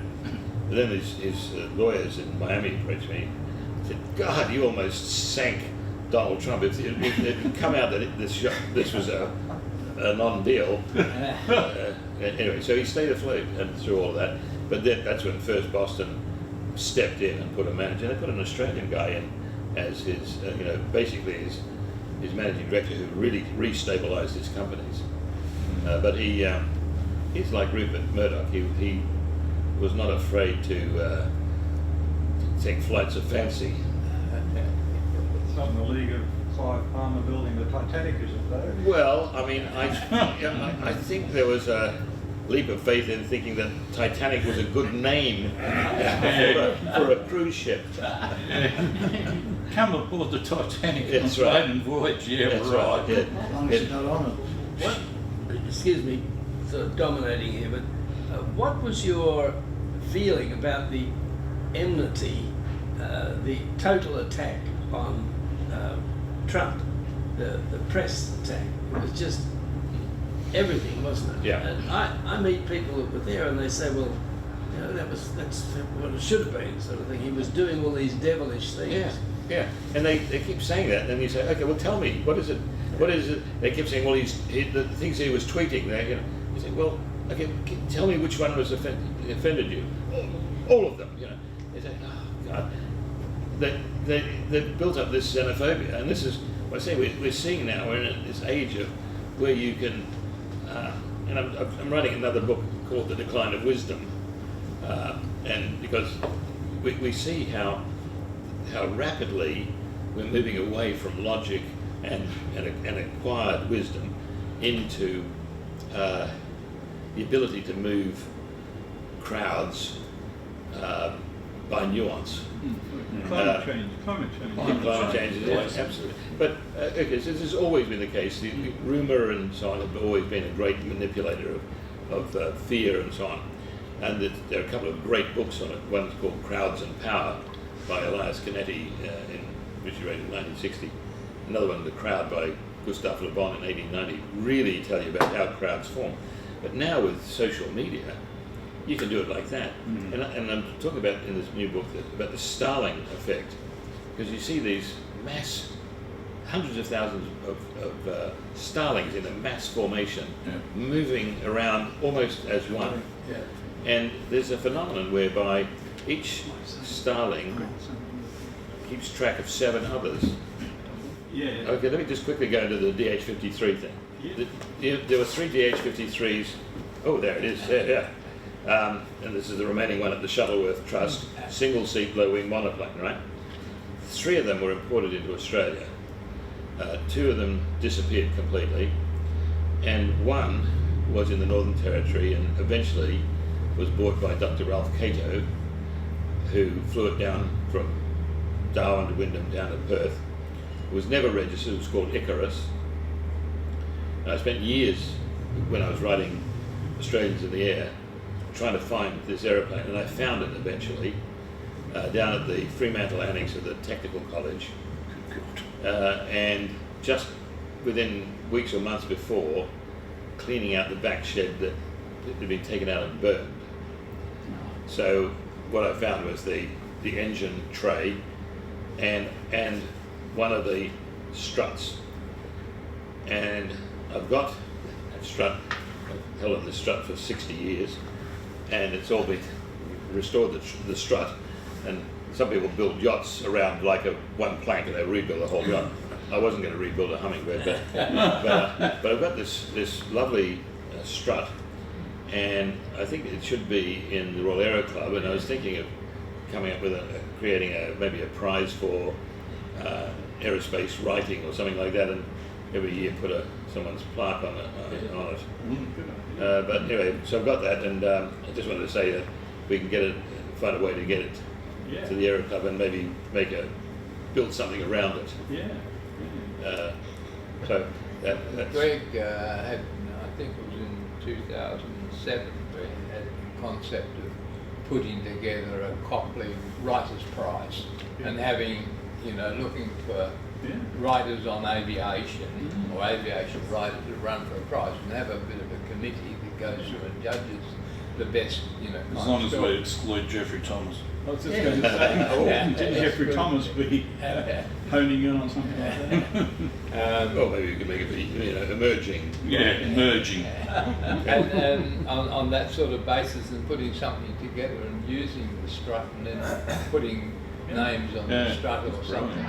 But then his lawyers in Miami approached me and said, God, you almost sank Donald Trump. If it had come out that this was a non-deal. Anyway, so he stayed afloat and through all of that. But then that's when First Boston stepped in and put a manager. They put an Australian guy in as his, basically his managing director, who really restabilized his companies. But he's like Rupert Murdoch. He was not afraid to take flights of fancy. It's not in the league of Clive Palmer building the Titanic, is it though? Well, I mean, I think there was a leap of faith in thinking that Titanic was a good name for a cruise ship. Come aboard the Titanic on That's a right. maiden voyage, yeah, That's right. Yeah. As long as it's not on it. What, excuse me, sort of dominating here, but what was your feeling about the enmity, the total attack on Trump, the press attack? It was just everything, wasn't it? Yeah. And I meet people that were there and they say, well, that's what it should have been, sort of thing. He was doing all these devilish things. Yeah, and they keep saying that, and then you say, okay, well, tell me, what is it? What is it? They keep saying, well, the things he was tweeting there, You say, well, okay, tell me which one was offended you. All of them, They say, oh, God. They built up this xenophobia, and this is what I say, we're seeing now, we're in this age of where you can and I'm writing another book called The Decline of Wisdom, and because we see how rapidly we're moving away from logic and acquired wisdom into the ability to move crowds by nuance. Climate change. Climate change is absolutely. But okay, so this has always been the case. The rumour and so on have always been a great manipulator of fear and so on. And there are a couple of great books on it. One's called Crowds and Power by Elias Canetti, which he wrote in 1960. Another one, The Crowd by Gustave Le Bon in 1890, really tell you about how crowds form. But now with social media, you can do it like that. And I'm talking about in this new book about the Starling effect, because you see these hundreds of thousands of starlings in a mass formation, moving around almost as one. And there's a phenomenon whereby each starling keeps track of 7 others. Okay, let me just quickly go into the DH-53 thing. There were 3 DH-53s. Oh, there it is. And this is the remaining one at the Shuttleworth Trust, single-seat low-wing monoplane, right? 3 of them were imported into Australia. 2 of them disappeared completely, and 1 was in the Northern Territory and eventually was bought by Dr. Ralph Cato, who flew it down from Darwin to Wyndham down to Perth. It was never registered. It was called Icarus. And I spent years when I was writing Australians in the Air trying to find this aeroplane, and I found it eventually down at the Fremantle Annex of the Technical College. And just within weeks or months before, cleaning out the back shed that had been taken out and burned. So what I found was the engine tray and one of the struts. And I've got that strut, I've held on this strut for 60 years, and it's all been restored, the strut. And some people build yachts around like one plank and they rebuild a whole yacht. I wasn't going to rebuild a hummingbird, but I've got this lovely strut, and I think it should be in the Royal Aero Club. And I was thinking of coming up with creating maybe a prize for aerospace writing or something like that, and every year put someone's plaque on it. But anyway, so I've got that, and I just wanted to say that we can find a way to get it to the Aero Club and maybe build something around it. So that's Greg had, I think it was in 2007, where he had the concept of putting together a Copley Writers' Prize and having, looking for writers on aviation or aviation writers to run for a prize, and have a bit of a committee that goes through and judges the best, As long as we exclude Jeffrey Thomas. I was just going to say, didn't Jeffrey Thomas be honing in on something like that? well, maybe we could make it emerging. Emerging. and on that sort of basis, and putting something together and using the strut and then putting names on the strut or something.